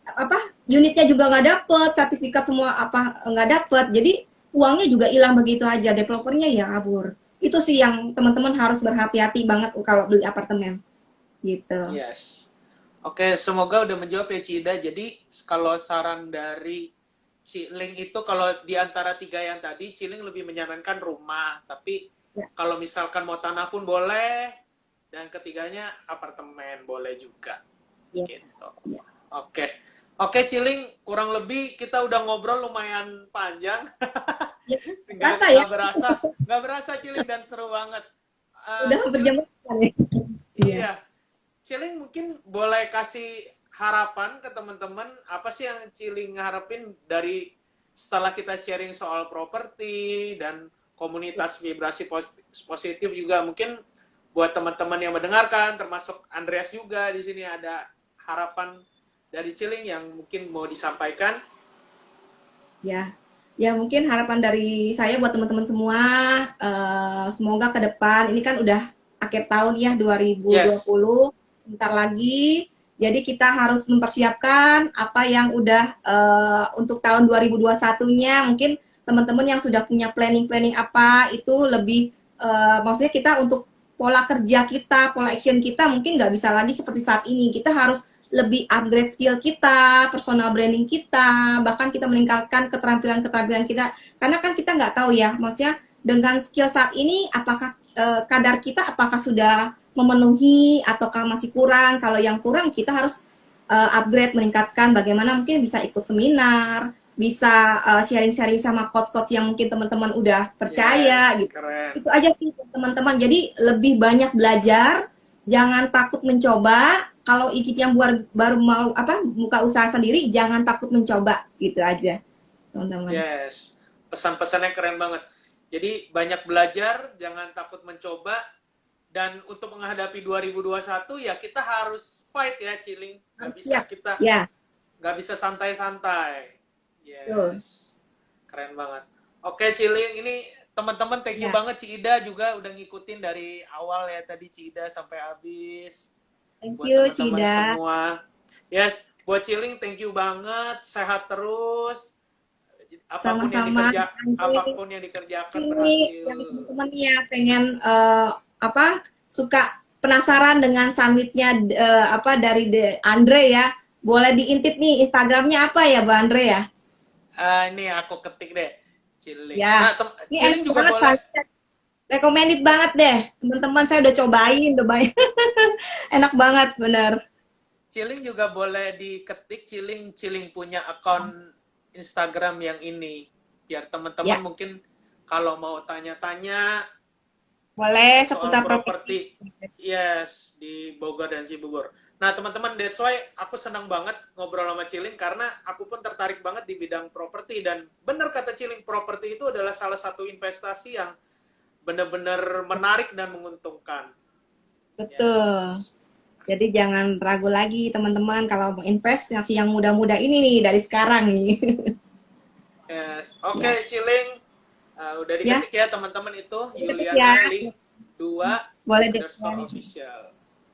apa unitnya juga nggak dapet sertifikat semua apa nggak dapet jadi uangnya juga hilang begitu aja developernya ya kabur itu sih yang teman-teman harus berhati-hati banget kalau beli apartemen gitu. Yes. Oke, semoga udah menjawab ya Cida. Jadi kalau saran dari Ciling itu kalau di antara tiga yang tadi, Ciling lebih menyarankan rumah. Tapi Ya. kalau misalkan mau tanah pun boleh. dan ketiganya apartemen boleh juga. Iya. Gitu. Iya. Oke. Oke, Ciling, kurang lebih kita udah ngobrol lumayan panjang. Ya, nggak rasa ya, nggak berasa nggak berasa Ciling, dan seru banget. udah hampir jam Ciling, 8 ya. Iya. iya, Ciling mungkin boleh kasih harapan ke teman-teman, apa sih yang Ciling harapin dari setelah kita sharing soal properti dan komunitas vibrasi positif juga, mungkin buat teman-teman yang mendengarkan, termasuk Andreas juga di sini, ada harapan dari Ciling yang mungkin mau disampaikan. Ya, ya mungkin harapan dari saya buat teman-teman semua, semoga ke depan, ini kan udah akhir tahun ya Yes, 2020, bentar lagi, jadi kita harus mempersiapkan apa yang udah untuk tahun 2021-nya, mungkin teman-teman yang sudah punya planning-planning apa, itu lebih, maksudnya kita untuk pola kerja kita, pola action kita mungkin nggak bisa lagi seperti saat ini, kita harus lebih upgrade skill kita, personal branding kita, bahkan kita meningkatkan keterampilan-keterampilan kita. Karena kan kita nggak tahu ya, maksudnya dengan skill saat ini, apakah kadar kita apakah sudah memenuhi ataukah masih kurang. Kalau yang kurang, kita harus upgrade, meningkatkan. Bagaimana mungkin bisa ikut seminar, bisa sharing-sharing sama coach-coach yang mungkin teman-teman udah percaya yes, gitu. keren. Itu aja sih teman-teman. Jadi lebih banyak belajar, jangan takut mencoba. Kalau ikut yang baru mau apa buka usaha sendiri, jangan takut mencoba, gitu aja, teman-teman. Yes, pesan-pesannya keren banget. Jadi banyak belajar, jangan takut mencoba, dan untuk menghadapi 2021 ya kita harus fight ya, Ciling. Gak Harus bisa siap. kita Ya, nggak bisa santai-santai. betul. Yes, keren banget. Oke, Ciling, ini teman-teman thank you Ya, banget, Ci Ida juga udah ngikutin dari awal ya tadi, Ci Ida sampai habis. thank Buat you, teman-teman Cida. semua. Yes, buat Ciling thank you banget, sehat terus. Apapun yang Sama-sama, Andre. apapun yang dikerjakan Ini berhasil. yang teman-teman ya pengen apa suka penasaran dengan sandwichnya apa dari Andre ya. Boleh diintip nih Instagramnya apa ya, Bu Andre ya? Ini aku ketik deh, Ciling. Ya, Nah, ini Ciling enak juga banget boleh. sandwichnya. Recommended banget deh, teman-teman saya udah cobain, udah banyak. Enak banget, bener. Ciling juga boleh diketik, Ciling Ciling punya akun Instagram yang ini, biar teman-teman Ya, mungkin kalau mau tanya-tanya boleh soal seputar properti. properti, yes, di Bogor dan Cibubur. Nah, teman-teman, that's why aku senang banget ngobrol sama Ciling, karena aku pun tertarik banget di bidang properti. Dan benar kata Ciling, properti itu adalah salah satu investasi yang benar-benar menarik dan menguntungkan. Betul. Yes. Jadi jangan ragu lagi teman-teman kalau mau invest ngasih yang muda-muda ini nih dari sekarang nih. Yes. Oke, Ya, Ciling. Udah ya, diketik ya teman-teman itu, ketik ya. Yuliana Link 2 Boleh deh. underscore official.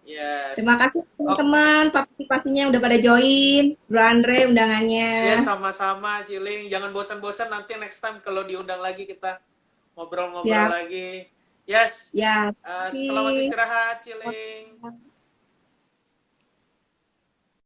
Yes. Terima kasih Oh, teman-teman partisipasinya udah pada join. Bro Andre undangannya. ya sama-sama Ciling. Jangan bosan-bosan, nanti next time kalau diundang lagi kita ngobrol-ngobrol Siap. lagi. Yes. Ya. Selamat Oke. istirahat Ciling.